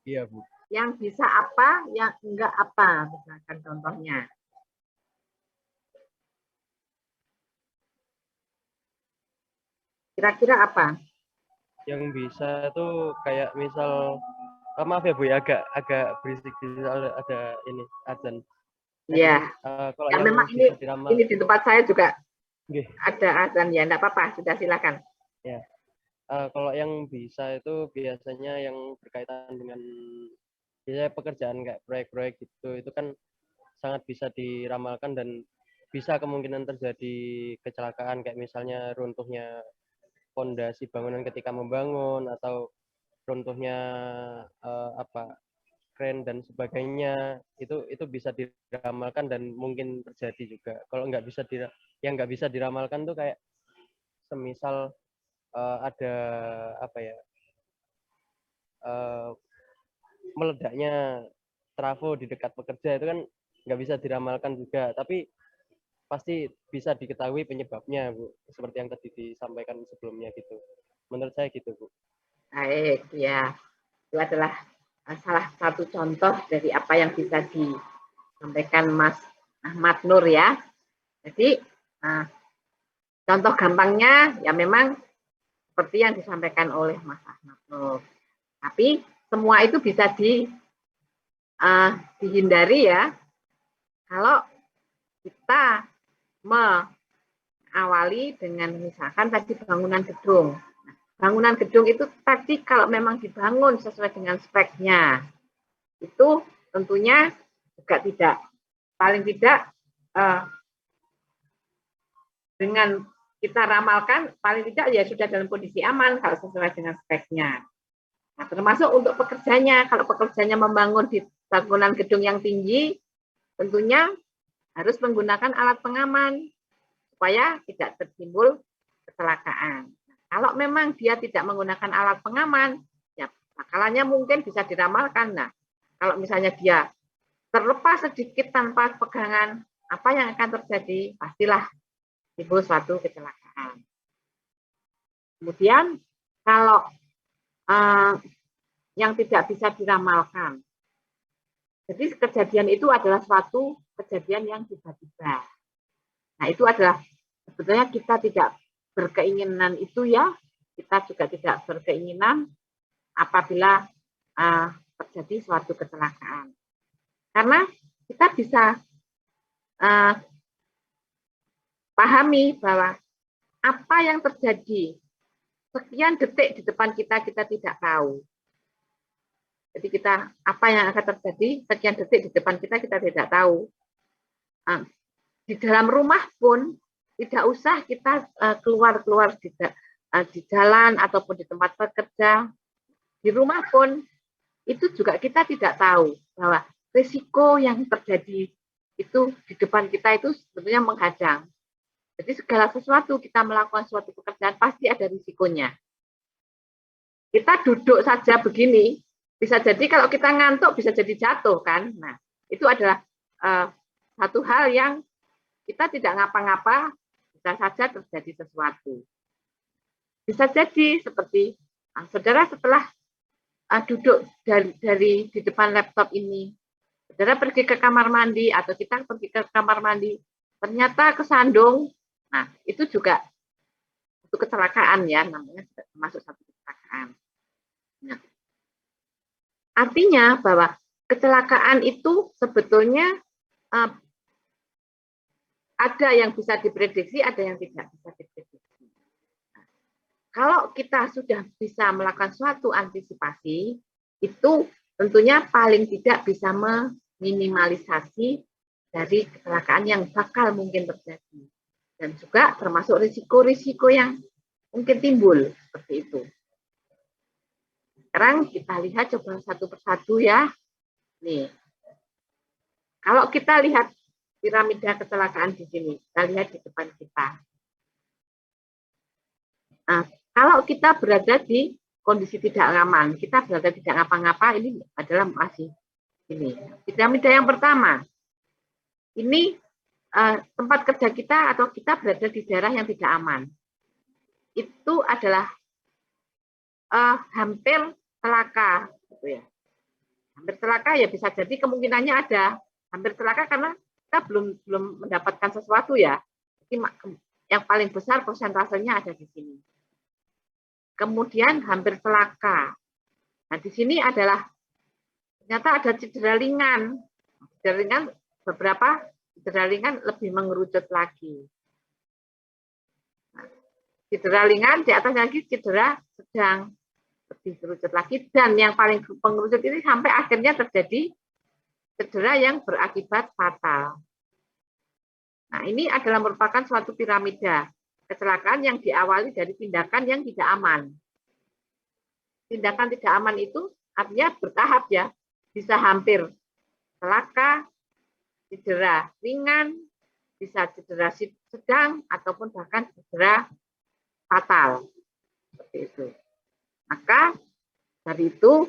Iya, Bu. Yang bisa apa, yang enggak apa? Misalkan contohnya. Kira-kira apa? Yang bisa tuh kayak misal, maaf ya Bu ya, agak berisik, ada ini azan. Iya. Kalau Ya, yang memang bisa diramal, ini di tempat saya juga okay. ada azan ya, enggak apa-apa, sudah silakan. Ya. Kalau yang bisa itu biasanya yang berkaitan dengan biasanya pekerjaan kayak proyek-proyek gitu, itu kan sangat bisa diramalkan dan bisa kemungkinan terjadi kecelakaan kayak misalnya runtuhnya fondasi bangunan ketika membangun atau runtuhnya kren dan sebagainya, itu bisa diramalkan dan mungkin terjadi juga. Kalau yang nggak bisa diramalkan tuh kayak semisal ada apa ya, eh, meledaknya trafo di dekat pekerja itu kan nggak bisa diramalkan juga, tapi pasti bisa diketahui penyebabnya, Bu. Seperti yang tadi disampaikan sebelumnya gitu. Menurut saya gitu, Bu. Baik, ya. Itu adalah salah satu contoh dari apa yang bisa disampaikan Mas Ahmad Nur ya. Jadi, contoh gampangnya ya memang seperti yang disampaikan oleh Mas Ahmad Nur. Tapi semua itu bisa dihindari ya kalau kita mengawali dengan misalkan tadi bangunan gedung. Bangunan gedung itu tadi kalau memang dibangun sesuai dengan speknya, itu tentunya juga tidak, paling tidak dengan kita ramalkan, paling tidak ya sudah dalam kondisi aman kalau sesuai dengan speknya. Nah, termasuk untuk pekerjanya, kalau pekerjanya membangun di bangunan gedung yang tinggi, tentunya harus menggunakan alat pengaman supaya tidak tertimbul kecelakaan. Kalau memang dia tidak menggunakan alat pengaman, ya bakalannya mungkin bisa diramalkan. Nah, kalau misalnya dia terlepas sedikit tanpa pegangan, apa yang akan terjadi? Pastilah timbul suatu kecelakaan. Kemudian kalau yang tidak bisa diramalkan, jadi kejadian itu adalah suatu kejadian yang tiba-tiba. Nah, itu adalah sebetulnya kita tidak berkeinginan itu ya, kita juga tidak berkeinginan apabila terjadi suatu kecelakaan. Karena kita bisa pahami bahwa apa yang terjadi sekian detik di depan kita, kita tidak tahu. Jadi kita, apa yang akan terjadi sekian detik di depan kita, kita tidak tahu. Di dalam rumah pun tidak usah kita keluar-keluar di jalan ataupun di tempat bekerja. Di rumah pun itu juga kita tidak tahu bahwa risiko yang terjadi itu di depan kita itu sebetulnya menghadang. Jadi segala sesuatu kita melakukan suatu pekerjaan pasti ada risikonya. Kita duduk saja begini, bisa jadi kalau kita ngantuk bisa jadi jatuh kan. Nah, itu adalah satu hal yang kita tidak ngapa-ngapa, bisa saja terjadi sesuatu. Bisa jadi seperti saudara setelah duduk dari di depan laptop ini, saudara pergi ke kamar mandi atau kita pergi ke kamar mandi, ternyata kesandung. Nah, itu juga satu kecelakaan ya, namanya termasuk satu kecelakaan. Nah, artinya bahwa kecelakaan itu sebetulnya ada yang bisa diprediksi, ada yang tidak bisa diprediksi. Nah, kalau kita sudah bisa melakukan suatu antisipasi, itu tentunya paling tidak bisa meminimalisasi dari kecelakaan yang bakal mungkin terjadi. Dan juga termasuk risiko-risiko yang mungkin timbul seperti itu. Sekarang kita lihat coba satu persatu ya. Nih, kalau kita lihat piramida kecelakaan di sini, kita lihat di depan kita. Nah, kalau kita berada di kondisi tidak aman, kita berada tidak ngapa-ngapa, ini adalah masih ini. Piramida yang pertama, ini tempat kerja kita atau kita berada di daerah yang tidak aman. Itu adalah hampir celaka, gitu ya. Hampir celaka ya bisa jadi kemungkinannya ada hampir celaka karena kita belum mendapatkan sesuatu ya. Jadi yang paling besar persentasenya ada di sini. Kemudian hampir celaka. Nah, di sini adalah ternyata ada cedera ringan. Cedera ringan, beberapa cedera ringan lebih mengerucut lagi. Nah, cedera ringan, di atas lagi cedera sedang lebih kerucut lagi. Dan yang paling pengerucut ini sampai akhirnya terjadi cedera yang berakibat fatal. Nah, ini adalah merupakan suatu piramida kecelakaan yang diawali dari tindakan yang tidak aman. Tindakan tidak aman itu artinya bertahap ya, bisa hampir celaka, cedera ringan, bisa cedera sedang, ataupun bahkan cedera fatal. Seperti itu. Maka Dari itu,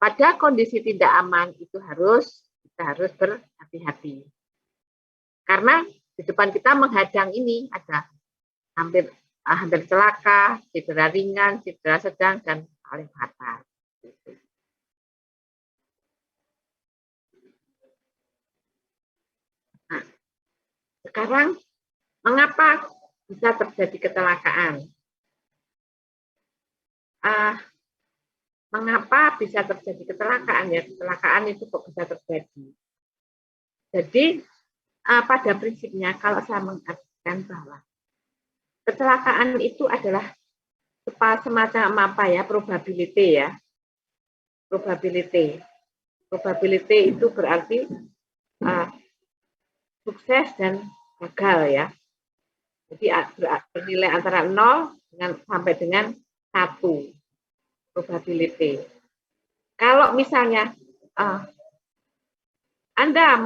pada kondisi tidak aman itu kita harus berhati-hati. Karena di depan kita menghadang ini ada hampir celaka, cedera ringan, cedera sedang, dan paling fatal. Nah, sekarang mengapa bisa terjadi kecelakaan? Mengapa bisa terjadi kecelakaan? Ya, kecelakaan itu kok bisa terjadi. Jadi pada prinsipnya kalau saya mengartikan bahwa kecelakaan itu adalah semacam apa ya, probability ya. Probability itu berarti sukses dan gagal ya. Jadi bernilai antara 0 sampai dengan 1 probability. Kalau misalnya Anda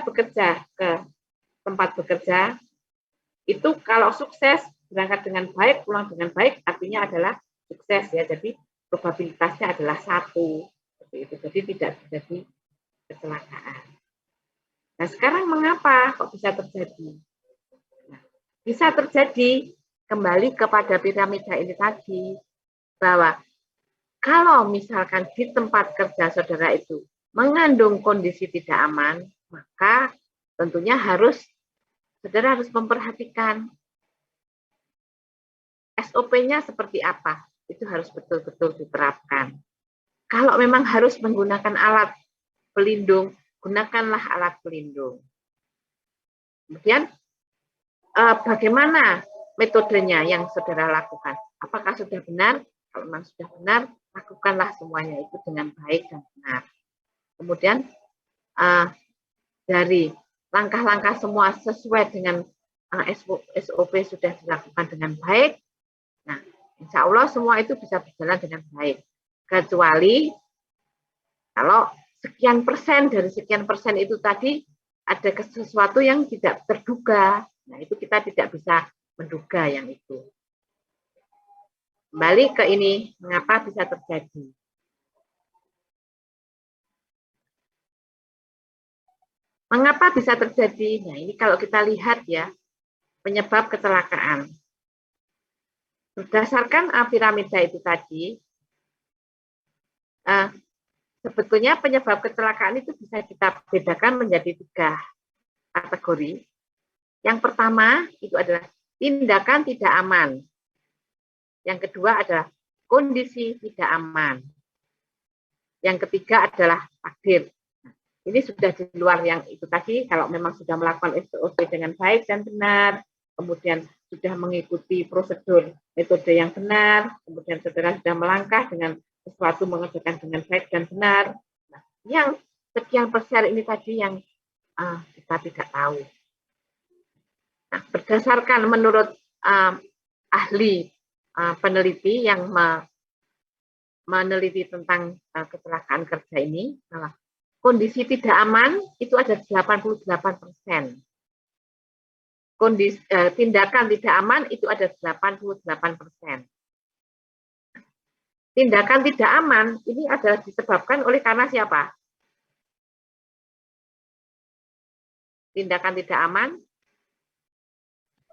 bekerja ke tempat bekerja, itu kalau sukses berangkat dengan baik, pulang dengan baik, artinya adalah sukses ya. Jadi probabilitasnya adalah 1. Seperti itu. Jadi tidak terjadi kecelakaan. Nah, sekarang mengapa kok bisa terjadi? Nah, bisa terjadi kembali kepada piramida ini tadi, bahwa kalau misalkan di tempat kerja saudara itu mengandung kondisi tidak aman, maka tentunya saudara harus memperhatikan SOP-nya seperti apa. Itu harus betul-betul diterapkan. Kalau memang harus menggunakan alat pelindung, gunakanlah alat pelindung. Kemudian bagaimana metodenya yang saudara lakukan? Apakah sudah benar? Kalau memang sudah benar, lakukanlah semuanya itu dengan baik dan benar. Kemudian dari langkah-langkah semua sesuai dengan SOP sudah dilakukan dengan baik. Nah, insya Allah semua itu bisa berjalan dengan baik. Kecuali kalau sekian persen dari sekian persen itu tadi ada sesuatu yang tidak terduga. Nah, itu kita tidak bisa menduga yang itu. Kembali ke ini, mengapa bisa terjadi? Mengapa bisa terjadi? Nah, ini kalau kita lihat ya, penyebab kecelakaan. Berdasarkan piramida itu tadi, sebetulnya penyebab kecelakaan itu bisa kita bedakan menjadi 3 kategori. Yang pertama itu adalah tindakan tidak aman. Yang kedua adalah kondisi tidak aman. Yang ketiga adalah takdir. Ini sudah di luar yang itu tadi, kalau memang sudah melakukan SOP dengan baik dan benar, kemudian sudah mengikuti prosedur metode yang benar, kemudian saudara sudah melangkah dengan sesuatu mengerjakan dengan baik dan benar. Nah, yang sekian persen ini tadi yang kita tidak tahu. Nah, berdasarkan menurut ahli peneliti yang meneliti tentang kecelakaan kerja ini, kondisi tidak aman itu ada 88%. Tindakan tidak aman itu ada 88%. Tindakan tidak aman ini adalah disebabkan oleh karena siapa? Tindakan tidak aman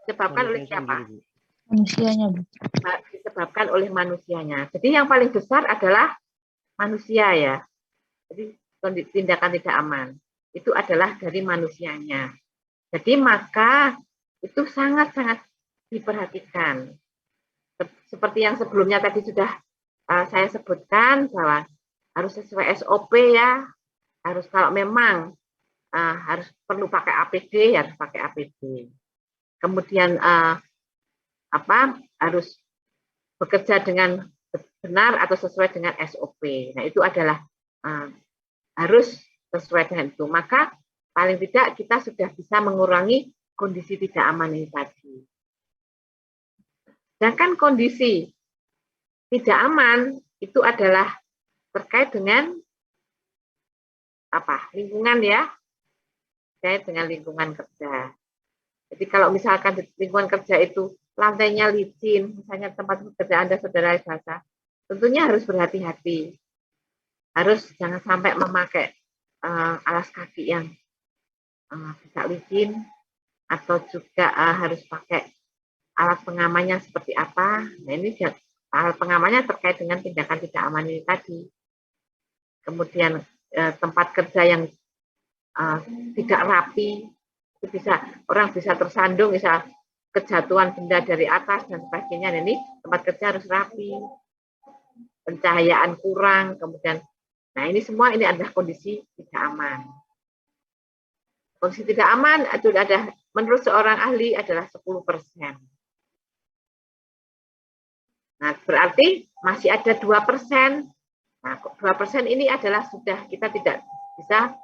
disebabkan oleh siapa? Manusianya, Bu. Disebabkan oleh manusianya. Jadi yang paling besar adalah manusia ya. Jadi tindakan tidak aman itu adalah dari manusianya. Jadi maka itu sangat-sangat diperhatikan. Seperti yang sebelumnya tadi sudah saya sebutkan bahwa harus sesuai SOP ya. Harus kalau memang harus perlu pakai APD, harus pakai APD. Kemudian harus bekerja dengan benar atau sesuai dengan SOP. Nah, itu adalah harus sesuai dengan itu. Maka paling tidak kita sudah bisa mengurangi kondisi tidak aman ini tadi. Sedangkan kondisi tidak aman itu adalah terkait dengan lingkungan ya, terkait dengan lingkungan kerja. Jadi kalau misalkan di lingkungan kerja itu lantainya licin, misalnya tempat kerja Anda saudara basah, tentunya harus berhati-hati. Harus jangan sampai memakai alas kaki yang bisa licin, atau juga harus pakai alat pengamannya seperti apa. Nah, ini alat pengamannya terkait dengan tindakan tidak aman ini tadi. Kemudian tempat kerja yang tidak rapi, itu orang bisa tersandung, bisa kejatuhan benda dari atas dan sebagainya. Nah, ini tempat kerja harus rapi, pencahayaan kurang, kemudian, nah ini semua ini adalah kondisi tidak aman. Kondisi tidak aman itu ada, menurut seorang ahli adalah 10%. Nah, berarti masih ada 2%. Nah, 2% ini adalah sudah kita tidak bisa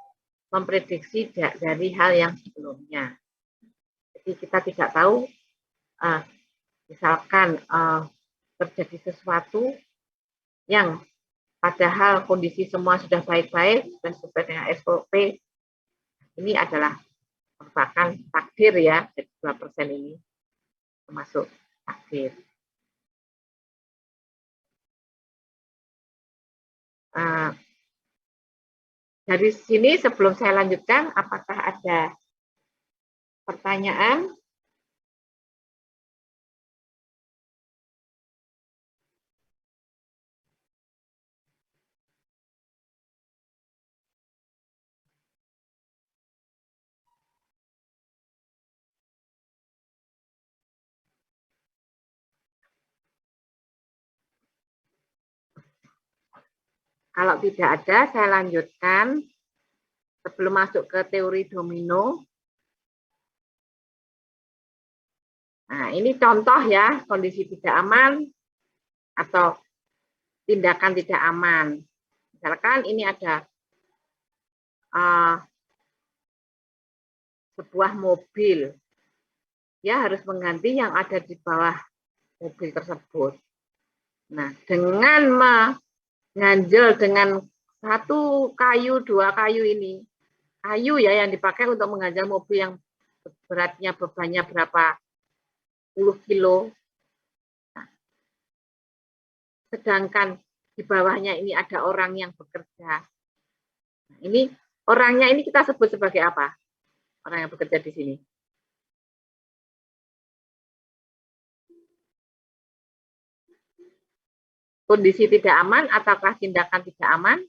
memprediksi dari hal yang sebelumnya. Jadi kita tidak tahu, misalkan terjadi sesuatu yang padahal kondisi semua sudah baik-baik dan sesuai dengan SOP, ini adalah merupakan takdir ya, jadi 2% ini termasuk takdir. Dari sini sebelum saya lanjutkan, apakah ada pertanyaan? Kalau tidak ada, saya lanjutkan sebelum masuk ke teori domino. Nah, ini contoh ya, kondisi tidak aman atau tindakan tidak aman. Misalkan ini ada sebuah mobil, dia harus mengganti yang ada di bawah mobil tersebut. Nah, dengan mengganjel dengan satu kayu, dua kayu ini, kayu ya yang dipakai untuk mengganjal mobil yang beratnya, bebannya berapa puluh kilo. Nah, sedangkan di bawahnya ini ada orang yang bekerja. Nah, ini orangnya ini kita sebut sebagai apa? Orang yang bekerja di sini. Kondisi tidak aman ataukah tindakan tidak aman?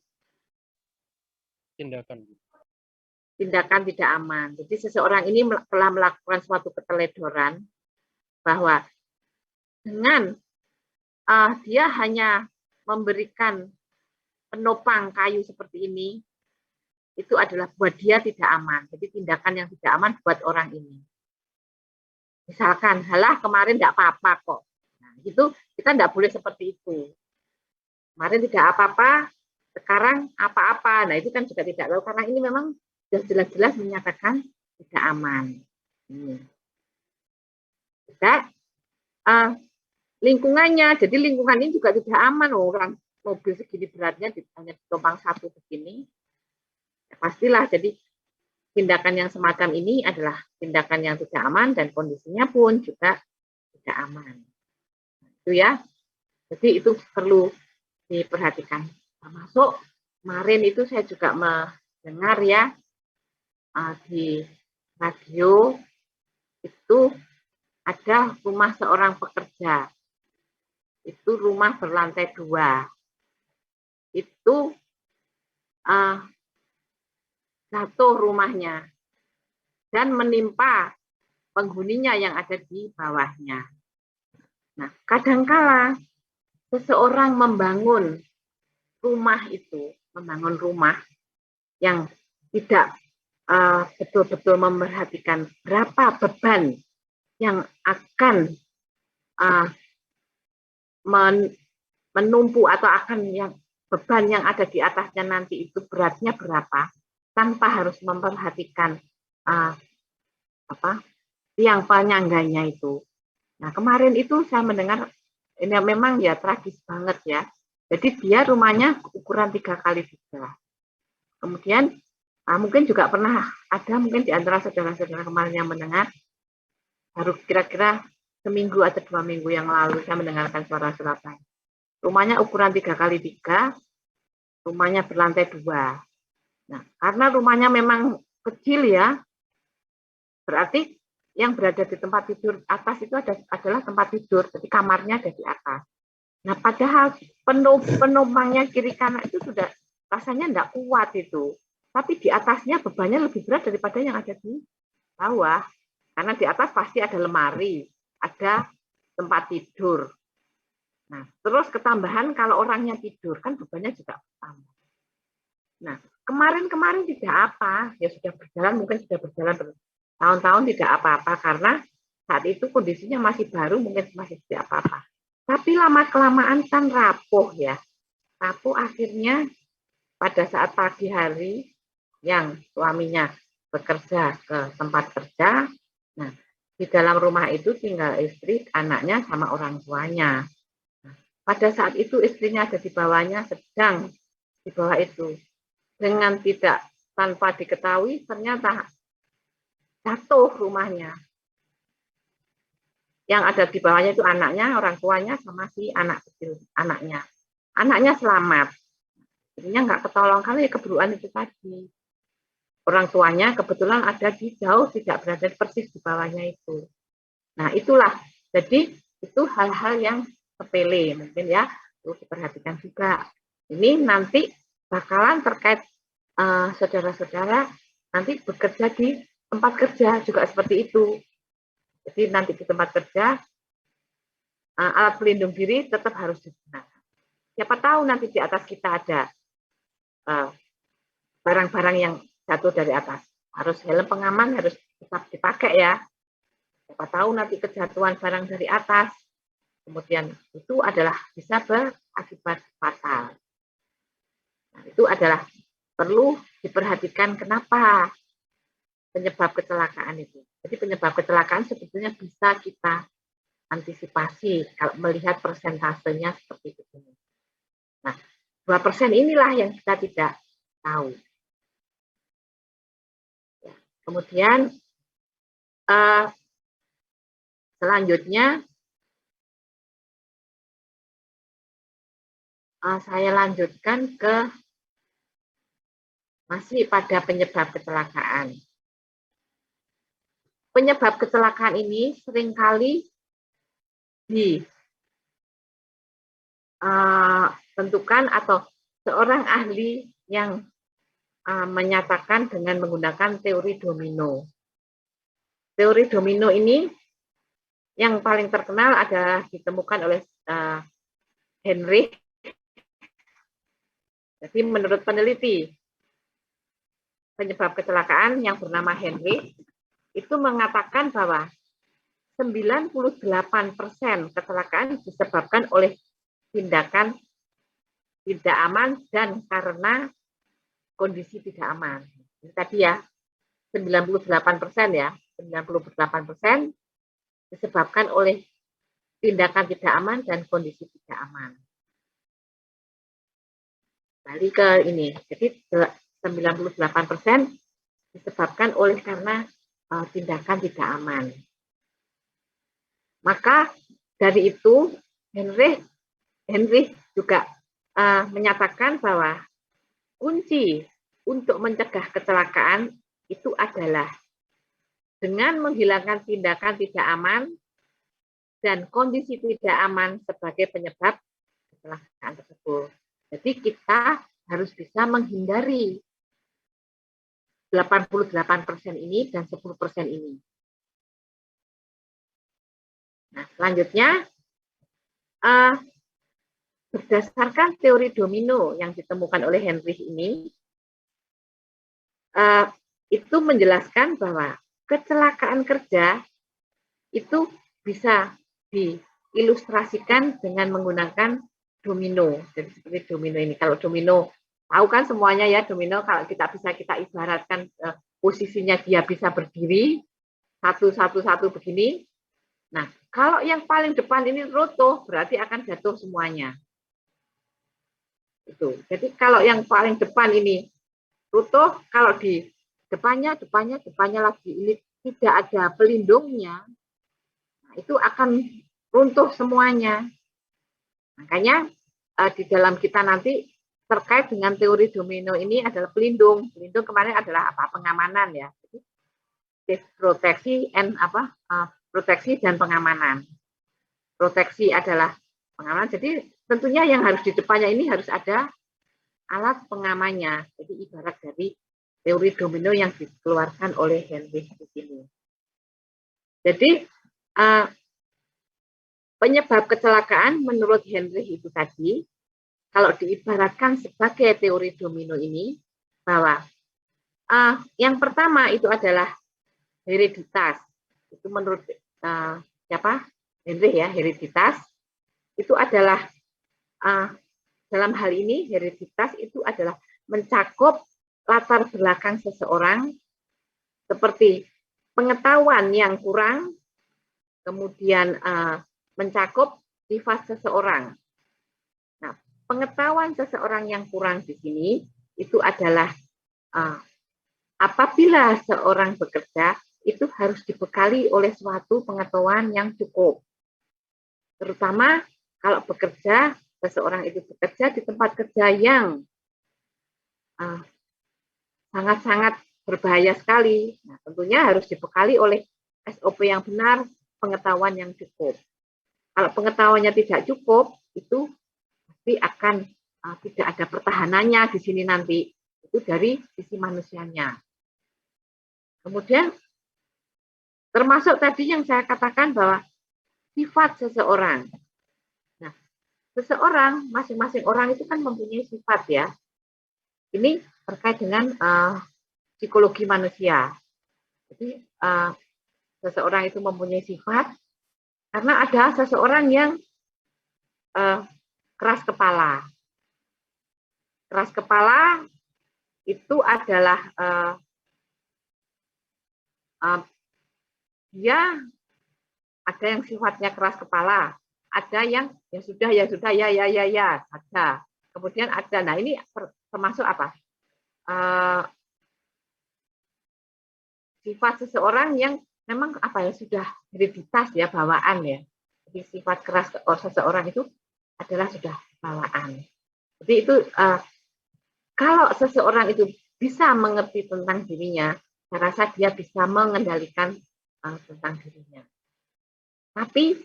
Tindakan. Tindakan tidak aman. Jadi seseorang ini telah melakukan suatu keteledoran bahwa dengan dia hanya memberikan penopang kayu seperti ini, itu adalah buat dia tidak aman. Jadi tindakan yang tidak aman buat orang ini. Misalkan, halah kemarin tidak apa-apa kok. Nah, itu kita tidak boleh seperti itu. Kemarin tidak apa-apa, sekarang apa-apa. Nah, itu kan juga tidak tahu, karena ini memang jelas-jelas menyatakan tidak aman. Tidak, lingkungannya, jadi lingkungan ini juga tidak aman. Orang mobil segini beratnya hanya ditopang satu begini, ya pastilah. Jadi tindakan yang semacam ini adalah tindakan yang tidak aman dan kondisinya pun juga tidak aman. Itu ya. Jadi itu perlu diperhatikan. Termasuk kemarin itu saya juga mendengar ya di radio itu ada rumah seorang pekerja. Itu rumah berlantai 2. Itu jatuh rumahnya dan menimpa penghuninya yang ada di bawahnya. Nah, kadangkala seseorang membangun rumah itu, membangun rumah yang tidak betul-betul memperhatikan berapa beban yang akan menumpu atau akan yang beban yang ada di atasnya nanti itu beratnya berapa, tanpa harus memperhatikan tiang penyangganya itu. Nah, kemarin itu saya mendengar ini memang ya tragis banget ya. Jadi dia rumahnya ukuran 3x3. Kemudian mungkin juga pernah ada mungkin di antara saudara-saudara kemarin yang mendengar, baru kira-kira seminggu atau 2 minggu yang lalu saya mendengarkan suara Surabaya. rumahnya ukuran 3x3, rumahnya berlantai 2. Nah, karena rumahnya memang kecil ya, berarti yang berada di tempat tidur atas itu adalah tempat tidur, jadi kamarnya ada di atas. Nah, padahal penumpangnya kiri kanan itu sudah rasanya tidak kuat itu. Tapi di atasnya bebannya lebih berat daripada yang ada di bawah. Karena di atas pasti ada lemari, ada tempat tidur. Nah, terus ketambahan kalau orangnya tidur, kan bebannya juga tambah. Nah, kemarin tidak apa, ya sudah berjalan, mungkin sudah berjalan bertahun-tahun tidak apa-apa, karena saat itu kondisinya masih baru, mungkin masih tidak apa-apa. Tapi lama-kelamaan kan rapuh ya. Rapuh akhirnya pada saat pagi hari yang suaminya bekerja ke tempat kerja, nah di dalam rumah itu tinggal istri, anaknya, sama orang tuanya. Pada saat itu istrinya ada di bawahnya, sedang di bawah itu. Dengan tidak tanpa diketahui, ternyata jatuh rumahnya. Yang ada di bawahnya itu anaknya, orang tuanya, sama si anak kecil, anaknya. Anaknya selamat. Jadinya nggak ketolong, karena ya keburuan itu tadi. Orang tuanya kebetulan ada di jauh, tidak berada persis di bawahnya itu. Nah, itulah. Jadi, itu hal-hal yang sepele mungkin ya, perlu diperhatikan juga. Ini nanti bakalan terkait saudara-saudara nanti bekerja di tempat kerja juga seperti itu. Jadi nanti di tempat kerja alat pelindung diri tetap harus digunakan. Siapa tahu nanti di atas kita ada barang-barang yang jatuh dari atas. Harus helm pengaman harus tetap dipakai ya. Siapa tahu nanti kejatuhan barang dari atas, kemudian itu adalah bisa berakibat fatal. Nah, itu adalah perlu diperhatikan kenapa penyebab kecelakaan itu. Jadi penyebab kecelakaan sebetulnya bisa kita antisipasi kalau melihat persentasenya seperti itu. Nah, 2% inilah yang kita tidak tahu. Kemudian selanjutnya saya lanjutkan ke masih pada penyebab kecelakaan. Penyebab kecelakaan ini seringkali ditentukan atau seorang ahli yang menyatakan dengan menggunakan teori domino. Teori domino ini yang paling terkenal adalah ditemukan oleh Henry. Jadi menurut peneliti penyebab kecelakaan yang bernama Henry, itu mengatakan bahwa 98% kecelakaan disebabkan oleh tindakan tidak aman dan karena kondisi tidak aman. Ini tadi ya, 98% ya, 98% disebabkan oleh tindakan tidak aman dan kondisi tidak aman. Kembali ke ini, jadi 98% disebabkan oleh karena tindakan tidak aman. Maka dari itu Henry juga menyatakan bahwa kunci untuk mencegah kecelakaan itu adalah dengan menghilangkan tindakan tidak aman dan kondisi tidak aman sebagai penyebab kecelakaan tersebut. Jadi kita harus bisa menghindari 88% ini dan 10% ini. Nah, selanjutnya berdasarkan teori domino yang ditemukan oleh Henry ini, itu menjelaskan bahwa kecelakaan kerja itu bisa diilustrasikan dengan menggunakan domino. Jadi seperti domino ini. Kalau domino, tahu kan semuanya ya domino, kalau kita ibaratkan posisinya dia bisa berdiri, satu begini. Nah, kalau yang paling depan ini runtuh, berarti akan jatuh semuanya. Itu. Jadi kalau yang paling depan ini runtuh, kalau di depannya lagi ini tidak ada pelindungnya, nah, itu akan runtuh semuanya. Makanya di dalam kita nanti terkait dengan teori domino ini adalah pelindung. Pelindung kemarin adalah apa? Pengamanan ya. Jadi, proteksi proteksi dan pengamanan. Proteksi adalah pengamanan. Jadi tentunya yang harus di depannya ini harus ada alat pengamannya. Jadi ibarat dari teori domino yang dikeluarkan oleh Heinrich di sini. Jadi penyebab kecelakaan menurut Heinrich itu tadi, kalau diibaratkan sebagai teori domino ini, bahwa yang pertama itu adalah hereditas. Itu menurut siapa? Heinrich ya, hereditas. Itu adalah, dalam hal ini, hereditas itu adalah mencakup latar belakang seseorang, seperti pengetahuan yang kurang, kemudian mencakup sifat seseorang. Nah, pengetahuan seseorang yang kurang di sini itu adalah apabila seorang bekerja itu harus dibekali oleh suatu pengetahuan yang cukup. Terutama kalau bekerja, seseorang itu bekerja di tempat kerja yang sangat-sangat berbahaya sekali. Nah, tentunya harus dibekali oleh SOP yang benar, pengetahuan yang cukup. Kalau pengetahuannya tidak cukup, itu pasti akan tidak ada pertahanannya di sini nanti. Itu dari sisi manusianya. Kemudian, termasuk tadi yang saya katakan bahwa sifat seseorang. Nah, seseorang, masing-masing orang itu kan mempunyai sifat ya. Ini terkait dengan psikologi manusia. Jadi, seseorang itu mempunyai sifat, karena ada seseorang yang keras kepala. Keras kepala itu adalah dia ada yang sifatnya keras kepala, ada yang ya sudah ya ada. Kemudian ada, nah ini termasuk apa? Sifat seseorang yang memang apa ya sudah hereditas ya, bawaan ya. Jadi sifat keras seseorang itu adalah sudah bawaan. Jadi itu kalau seseorang itu bisa mengerti tentang dirinya, saya rasa dia bisa mengendalikan tentang dirinya. Tapi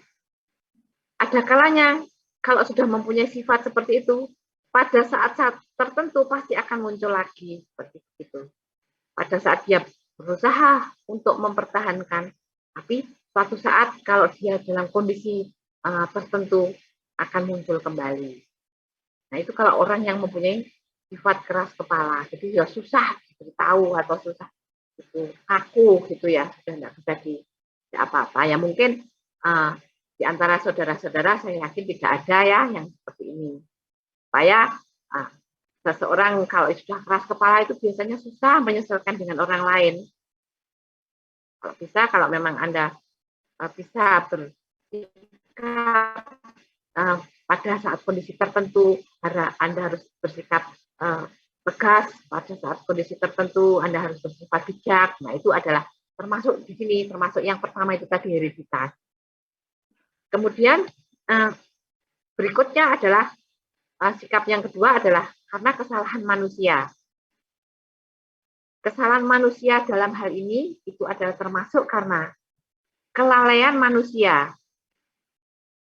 ada kalanya kalau sudah mempunyai sifat seperti itu, pada saat-saat tertentu pasti akan muncul lagi seperti itu. Pada saat dia berusaha untuk mempertahankan, tapi suatu saat kalau dia dalam kondisi tertentu akan muncul kembali. Nah itu kalau orang yang mempunyai sifat keras kepala, jadi ya susah diberitahu atau susah itu kaku gitu ya, sudah tidak bisa di apa-apa. Ya mungkin di antara saudara-saudara saya yakin tidak ada ya yang seperti ini. Supaya seseorang kalau sudah keras kepala itu biasanya susah menyesuaikan dengan orang lain. Kalau bisa, kalau memang Anda bisa bersikap pada saat kondisi tertentu, Anda harus bersikap tegas, pada saat kondisi tertentu Anda harus bersifat bijak. Nah itu adalah termasuk di sini, termasuk yang pertama itu tadi hereditas. Kemudian berikutnya adalah sikap yang kedua adalah karena kesalahan manusia. Kesalahan manusia dalam hal ini itu adalah termasuk karena kelalaian manusia.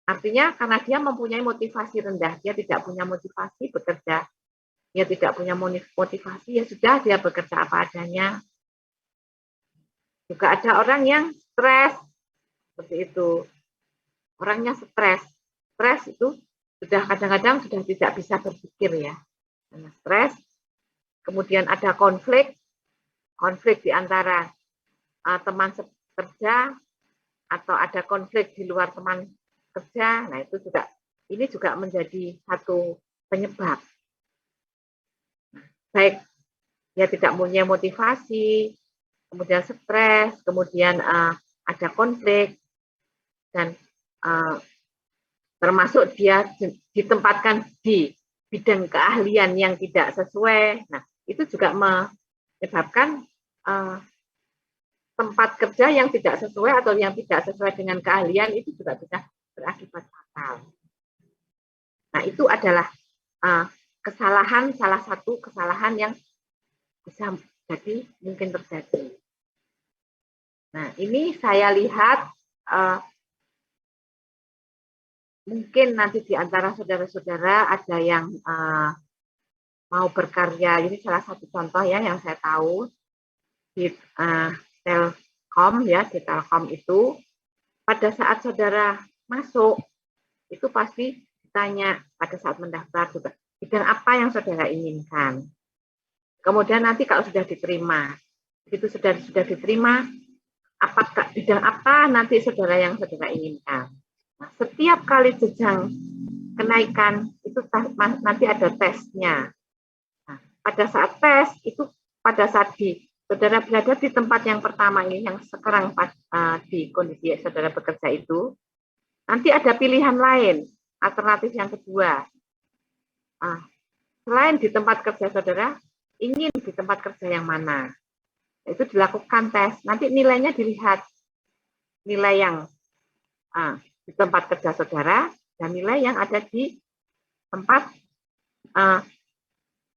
Artinya karena dia mempunyai motivasi rendah, dia tidak punya motivasi bekerja, dia tidak punya motivasi, ya sudah dia bekerja apa adanya. Juga ada orang yang stres, seperti itu. Orangnya stres itu sudah kadang-kadang sudah tidak bisa berpikir ya, karena stres. Kemudian ada konflik di antara teman kerja atau ada konflik di luar teman kerja. Nah itu juga ini juga menjadi satu penyebab. Baik dia tidak punya motivasi, kemudian stres, kemudian ada konflik dan termasuk dia ditempatkan di bidang keahlian yang tidak sesuai. Nah, itu juga menyebabkan tempat kerja yang tidak sesuai atau yang tidak sesuai dengan keahlian itu juga bisa berakibat fatal. Nah, itu adalah salah satu kesalahan yang bisa jadi mungkin terjadi. Nah, ini saya lihat mungkin nanti di antara saudara-saudara ada yang mau berkarya. Ini salah satu contoh ya yang saya tahu di Telkom ya, di Telkom itu pada saat saudara masuk itu pasti ditanya pada saat mendaftar juga bidang apa yang saudara inginkan. Kemudian nanti kalau sudah diterima, begitu sudah diterima, apakah bidang apa nanti saudara yang saudara inginkan. Nah, setiap kali jenjang kenaikan itu nanti ada tesnya. Nah, pada saat tes itu pada saat saudara berada di tempat yang pertama ini yang sekarang di kondisi saudara bekerja itu, nanti ada pilihan lain, alternatif yang kedua. Selain di tempat kerja saudara, ingin di tempat kerja yang mana? Itu dilakukan tes. Nanti nilainya dilihat. Nilai yang di tempat kerja saudara dan nilai yang ada di tempat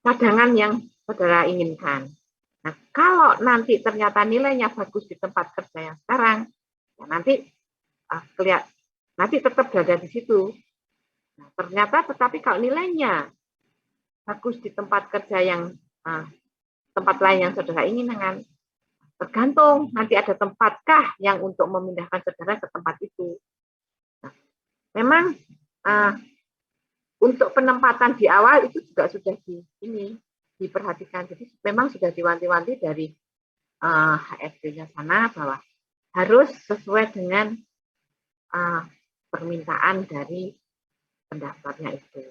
cadangan yang saudara inginkan. Nah, kalau nanti ternyata nilainya bagus di tempat kerja yang sekarang, ya nanti tetap berada di situ. Nah, ternyata tetapi kalau nilainya bagus di tempat kerja yang tempat lain yang saudara inginkan, tergantung nanti ada tempatkah yang untuk memindahkan saudara ke tempat itu. Nah, memang untuk penempatan di awal itu juga sudah diperhatikan. Jadi memang sudah diwanti-wanti dari HRD-nya sana bahwa harus sesuai dengan permintaan dari pendaftarnya itu.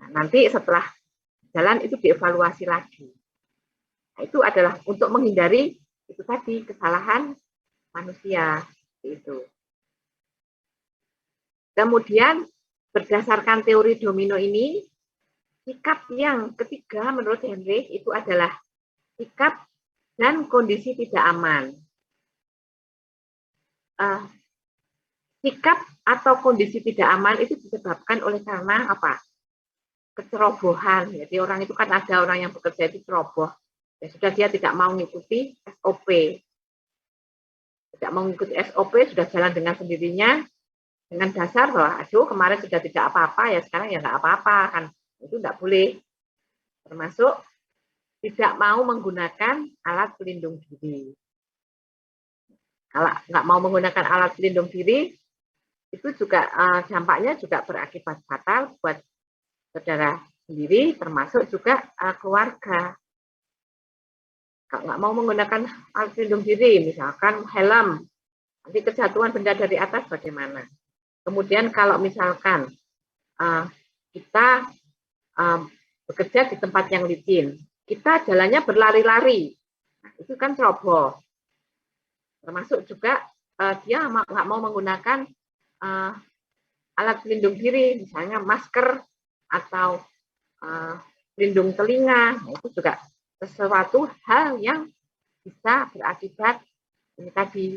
Nah, nanti setelah jalan itu dievaluasi lagi. Nah, itu adalah untuk menghindari itu tadi kesalahan manusia itu. Kemudian berdasarkan teori domino ini, sikap yang ketiga menurut Henry itu adalah sikap dan kondisi tidak aman. Sikap atau kondisi tidak aman itu disebabkan oleh karena apa? Kecerobohan. Jadi orang itu kan ada orang yang bekerja itu ceroboh. Ya sudah dia tidak mau mengikuti SOP. Tidak mau mengikuti SOP, sudah jalan dengan sendirinya, dengan dasar bahwa, aduh kemarin sudah tidak apa-apa, ya sekarang ya nggak apa-apa. Kan itu nggak boleh. Termasuk tidak mau menggunakan alat pelindung diri. Kalau nggak mau menggunakan alat pelindung diri, itu juga dampaknya juga berakibat fatal buat saudara sendiri, termasuk juga keluarga. Kalau nggak mau menggunakan alat pelindung diri, misalkan helm, nanti kejatuhan benda dari atas bagaimana? Kemudian kalau misalkan kita bekerja di tempat yang licin, kita jalannya berlari-lari, nah, itu kan ceroboh. Termasuk juga dia nggak mau menggunakan alat pelindung diri, misalnya masker atau pelindung telinga, nah, itu juga sesuatu hal yang bisa berakibat ini tadi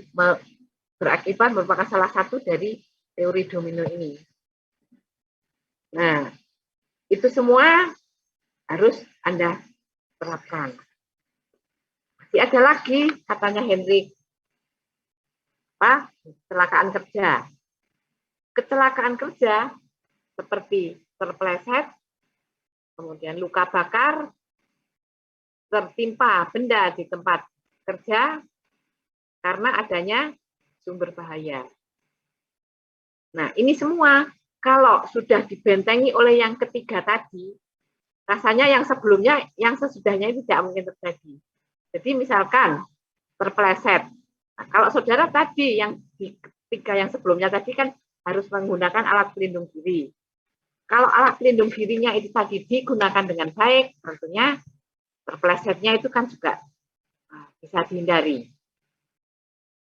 berakibat merupakan salah satu dari teori domino ini. Nah, itu semua harus Anda terapkan. Masih ada lagi katanya Henry, kecelakaan kerja. Kecelakaan kerja seperti terpeleset, kemudian luka bakar, tertimpa benda di tempat kerja karena adanya sumber bahaya. Nah, ini semua kalau sudah dibentengi oleh yang ketiga tadi, rasanya yang sebelumnya, yang sesudahnya itu tidak mungkin terjadi. Jadi misalkan terpeleset. Nah, kalau saudara tadi yang di ketiga yang sebelumnya tadi kan harus menggunakan alat pelindung diri. Kalau alat pelindung dirinya itu tadi digunakan dengan baik, tentunya terpelesetnya itu kan juga bisa dihindari.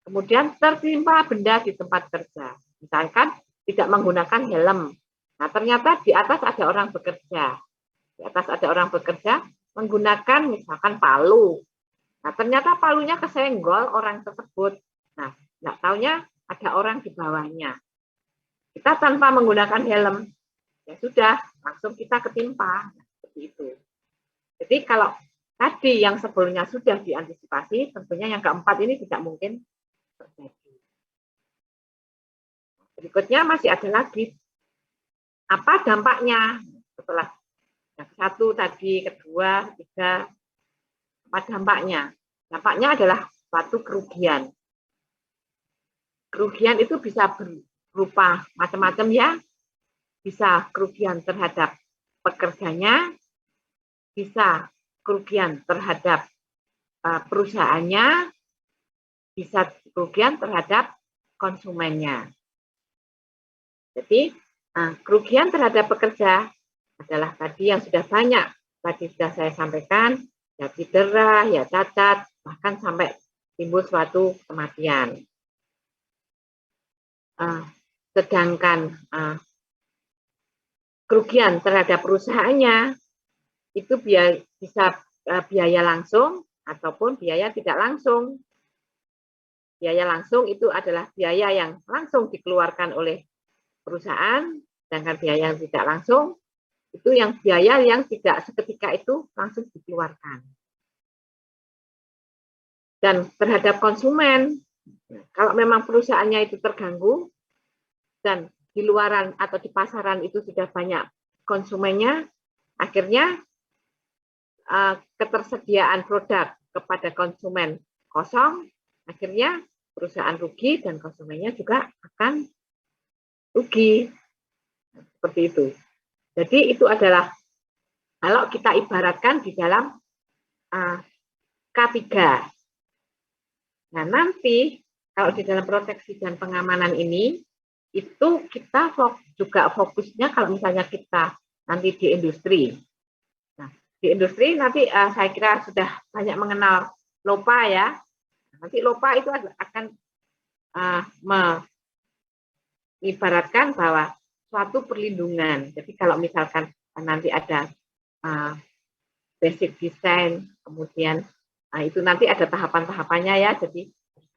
Kemudian tertimpa benda di tempat kerja. Misalkan tidak menggunakan helm. Nah, ternyata di atas ada orang bekerja. Di atas ada orang bekerja menggunakan misalkan palu. Nah, ternyata palunya kesenggol orang tersebut. Nah, nggak taunya ada orang di bawahnya. Kita tanpa menggunakan helm, ya sudah, langsung kita ketimpa. Nah, seperti itu. Jadi kalau tadi yang sebelumnya sudah diantisipasi, tentunya yang keempat ini tidak mungkin terjadi. Berikutnya masih ada lagi, apa dampaknya setelah yang satu tadi, kedua, ketiga, apa dampaknya? Dampaknya adalah suatu kerugian. Kerugian itu bisa berupa macam-macam ya, bisa kerugian terhadap pekerjanya, bisa kerugian terhadap perusahaannya, bisa kerugian terhadap konsumennya. Jadi kerugian terhadap pekerja adalah tadi yang sudah banyak, tadi sudah saya sampaikan, ya cedera, ya cacat, bahkan sampai timbul suatu kematian. Sedangkan kerugian terhadap perusahaannya itu bisa biaya langsung ataupun biaya tidak langsung. Biaya langsung itu adalah biaya yang langsung dikeluarkan oleh perusahaan, sedangkan biaya yang tidak langsung itu yang biaya yang tidak seketika itu langsung dikeluarkan. Dan terhadap konsumen, kalau memang perusahaannya itu terganggu dan di luaran atau di pasaran itu sudah banyak konsumennya, akhirnya ketersediaan produk kepada konsumen kosong, akhirnya perusahaan rugi dan konsumennya juga akan rugi. Seperti itu. Jadi itu adalah kalau kita ibaratkan di dalam K3. Nah, nanti kalau di dalam proteksi dan pengamanan ini, itu kita juga fokusnya kalau misalnya kita nanti di industri. Nah, di industri nanti saya kira sudah banyak mengenal LOPA ya. Nanti LOPA itu akan mengibaratkan bahwa suatu perlindungan. Jadi kalau misalkan nanti ada basic design, kemudian itu nanti ada tahapan-tahapannya ya. Jadi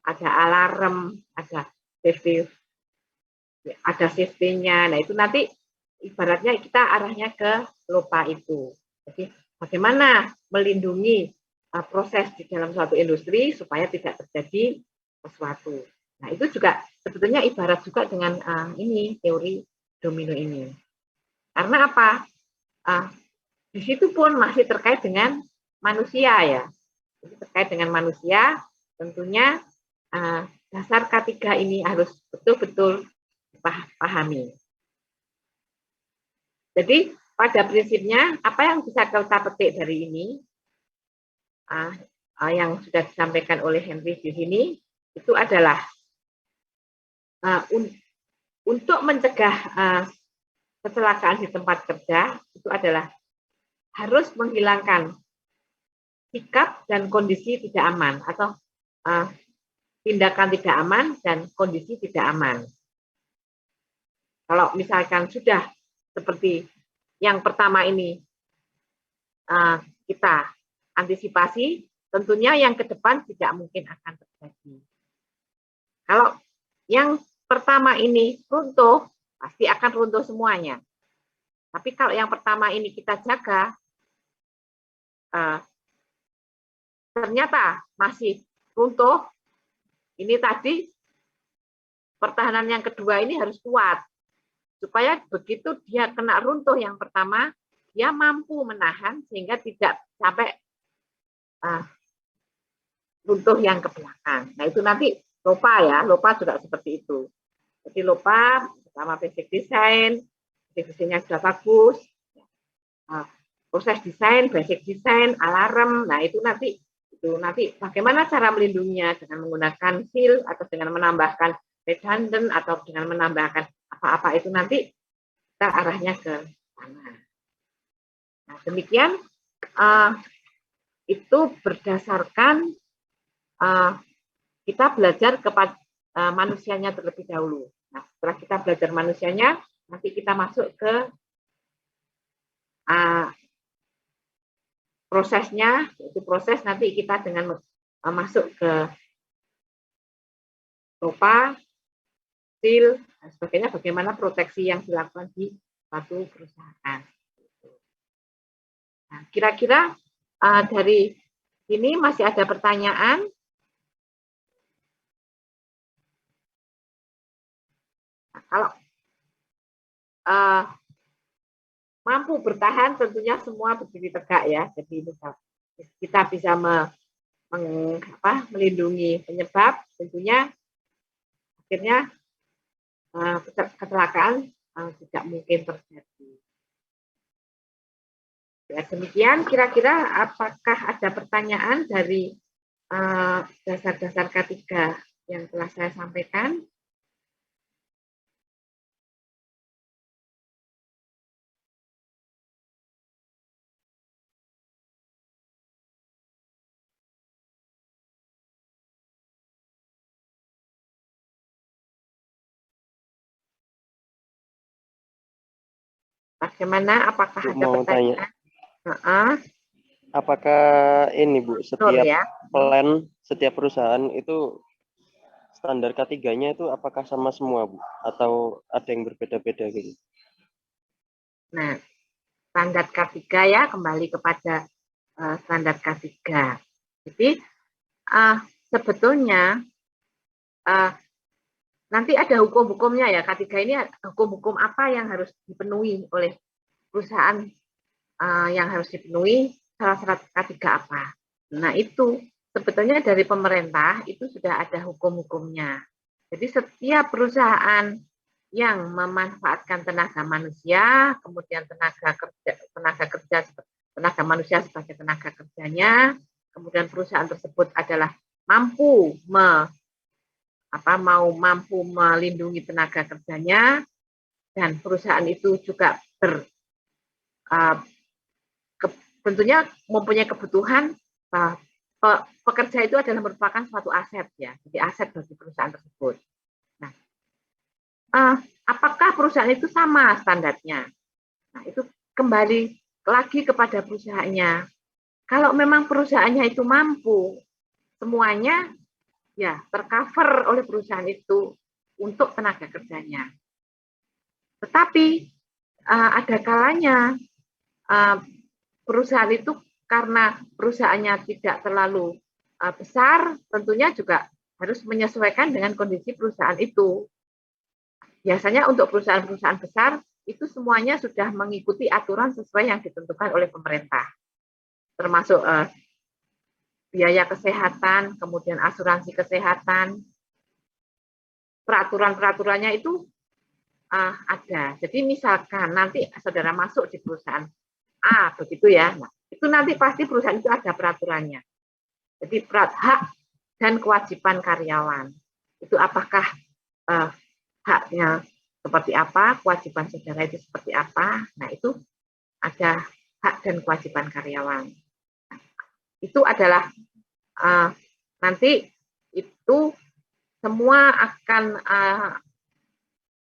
ada alarm, ada safety, ada safety-nya. Nah itu nanti ibaratnya kita arahnya ke LOPA itu. Jadi bagaimana melindungi proses di dalam suatu industri supaya tidak terjadi sesuatu. Nah itu juga sebetulnya ibarat juga dengan ini teori domino ini. Karena apa? Di situ pun masih terkait dengan manusia ya. Jadi terkait dengan manusia, tentunya dasar K3 ini harus betul-betul dipahami. Jadi pada prinsipnya apa yang bisa kita petik dari ini, yang sudah disampaikan oleh Henry di sini, itu adalah untuk mencegah kecelakaan di tempat kerja, itu adalah harus menghilangkan sikap dan kondisi tidak aman atau tindakan tidak aman dan kondisi tidak aman. Kalau misalkan sudah seperti yang pertama ini kita antisipasi, tentunya yang ke depan tidak mungkin akan terjadi. Kalau yang pertama ini runtuh, pasti akan runtuh semuanya. Tapi kalau yang pertama ini kita jaga, ternyata masih runtuh, ini tadi pertahanan yang kedua ini harus kuat. Supaya begitu dia kena runtuh yang pertama, dia mampu menahan sehingga tidak sampai runtuh yang ke belakang. Nah itu nanti LOPA ya, LOPA juga seperti itu. Jadi LOPA pertama basic design, desainnya sudah bagus, proses desain, basic design, alarm. Nah itu nanti bagaimana cara melindunginya dengan menggunakan seal atau dengan menambahkan redundant atau dengan menambahkan apa-apa itu nanti kita arahnya ke sana. Nah demikian itu berdasarkan kita belajar kepada manusianya terlebih dahulu. Nah setelah kita belajar manusianya, nanti kita masuk ke prosesnya, itu proses nanti kita dengan masuk ke LOPA, seal, dan sebagainya, bagaimana proteksi yang dilakukan di suatu perusahaan. Nah, kira-kira dari ini masih ada pertanyaan? Nah, kalau mampu bertahan, tentunya semua berdiri tegak ya. Jadi kita bisa melindungi penyebab, tentunya akhirnya kecelakaan tidak mungkin terjadi. Ya, demikian kira-kira apakah ada pertanyaan dari dasar-dasar K3 yang telah saya sampaikan? Bagaimana? Apakah Bu, ada mau pertanyaan? apakah ini Bu, setiap perusahaan itu standar K3-nya itu apakah sama semua Bu, atau ada yang berbeda-beda gitu? Nah, standar K3 ya, kembali kepada standar K3. Jadi sebetulnya nanti ada hukum-hukumnya ya. K3 ini hukum-hukum apa yang harus dipenuhi oleh perusahaan, yang harus dipenuhi syarat-syarat K3 apa. Nah, itu sebetulnya dari pemerintah itu sudah ada hukum-hukumnya. Jadi setiap perusahaan yang memanfaatkan tenaga manusia, kemudian tenaga manusia sebagai tenaga kerjanya, kemudian perusahaan tersebut adalah mampu melindungi tenaga kerjanya, dan perusahaan itu juga tentunya mempunyai kebutuhan, pekerja itu adalah merupakan suatu aset ya, jadi aset bagi perusahaan tersebut. Nah, apakah perusahaan itu sama standarnya? Nah, itu kembali lagi kepada perusahaannya. Kalau memang perusahaannya itu mampu, semuanya ya tercover oleh perusahaan itu untuk tenaga kerjanya. Tetapi ada kalanya perusahaan itu karena perusahaannya tidak terlalu besar, tentunya juga harus menyesuaikan dengan kondisi perusahaan itu. Biasanya untuk perusahaan-perusahaan besar itu semuanya sudah mengikuti aturan sesuai yang ditentukan oleh pemerintah, termasuk biaya kesehatan, kemudian asuransi kesehatan, peraturan-peraturannya itu ada. Jadi misalkan nanti saudara masuk di perusahaan A, begitu ya, nah, itu nanti pasti perusahaan itu ada peraturannya. Jadi hak dan kewajiban karyawan. Itu apakah haknya seperti apa, kewajiban saudara itu seperti apa. Nah, itu ada hak dan kewajiban karyawan. Nah, itu adalah nanti itu semua akan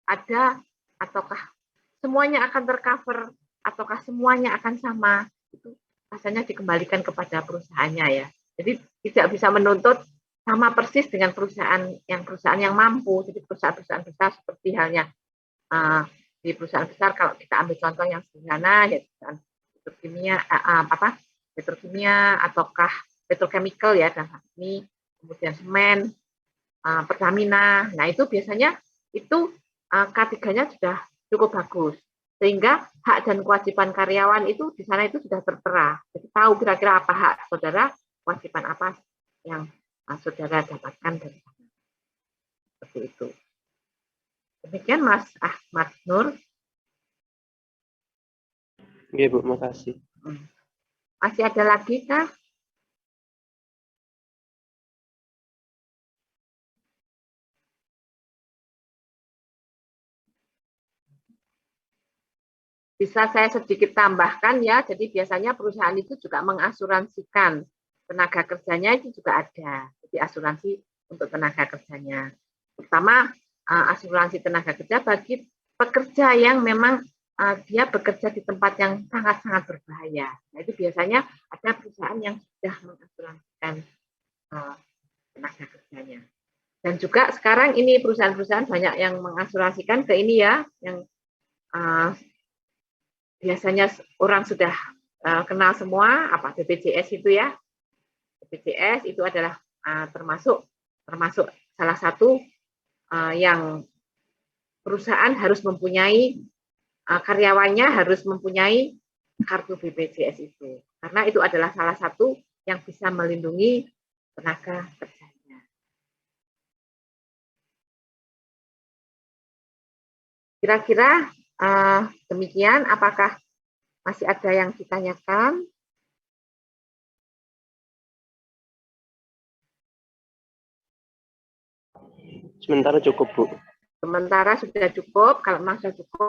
ada, ataukah semuanya akan tercover, ataukah semuanya akan sama, itu rasanya dikembalikan kepada perusahaannya ya. Jadi tidak bisa menuntut sama persis dengan perusahaan yang mampu. Jadi perusahaan-perusahaan besar seperti halnya di perusahaan besar, kalau kita ambil contoh yang sederhana, ya petrokimia ataukah petrochemical ya, dan ini kemudian semen, Pertamina. Nah, itu biasanya itu K3-nya sudah cukup bagus, sehingga hak dan kewajiban karyawan itu di sana itu sudah tertera. Jadi tahu kira-kira apa hak saudara, kewajiban apa yang saudara dapatkan dari sana. Seperti itu. Demikian Mas Ahmad Nur. Oke Bu, makasih. Masih ada lagi kah? Bisa saya sedikit tambahkan ya, jadi biasanya perusahaan itu juga mengasuransikan tenaga kerjanya, itu juga ada. Jadi asuransi untuk tenaga kerjanya. Pertama, asuransi tenaga kerja bagi pekerja yang memang dia bekerja di tempat yang sangat-sangat berbahaya. Nah, itu biasanya ada perusahaan yang sudah mengasuransikan tenaga kerjanya. Dan juga sekarang ini perusahaan-perusahaan banyak yang mengasuransikan ke ini ya, yang biasanya orang sudah kenal semua apa BPJS itu ya. BPJS itu adalah termasuk salah satu yang perusahaan harus mempunyai karyawannya harus mempunyai kartu BPJS itu. Karena itu adalah salah satu yang bisa melindungi tenaga kerjanya. Kira-kira demikian, apakah masih ada yang ditanyakan? Sementara cukup, Bu. Sementara sudah cukup, kalau memang sudah cukup,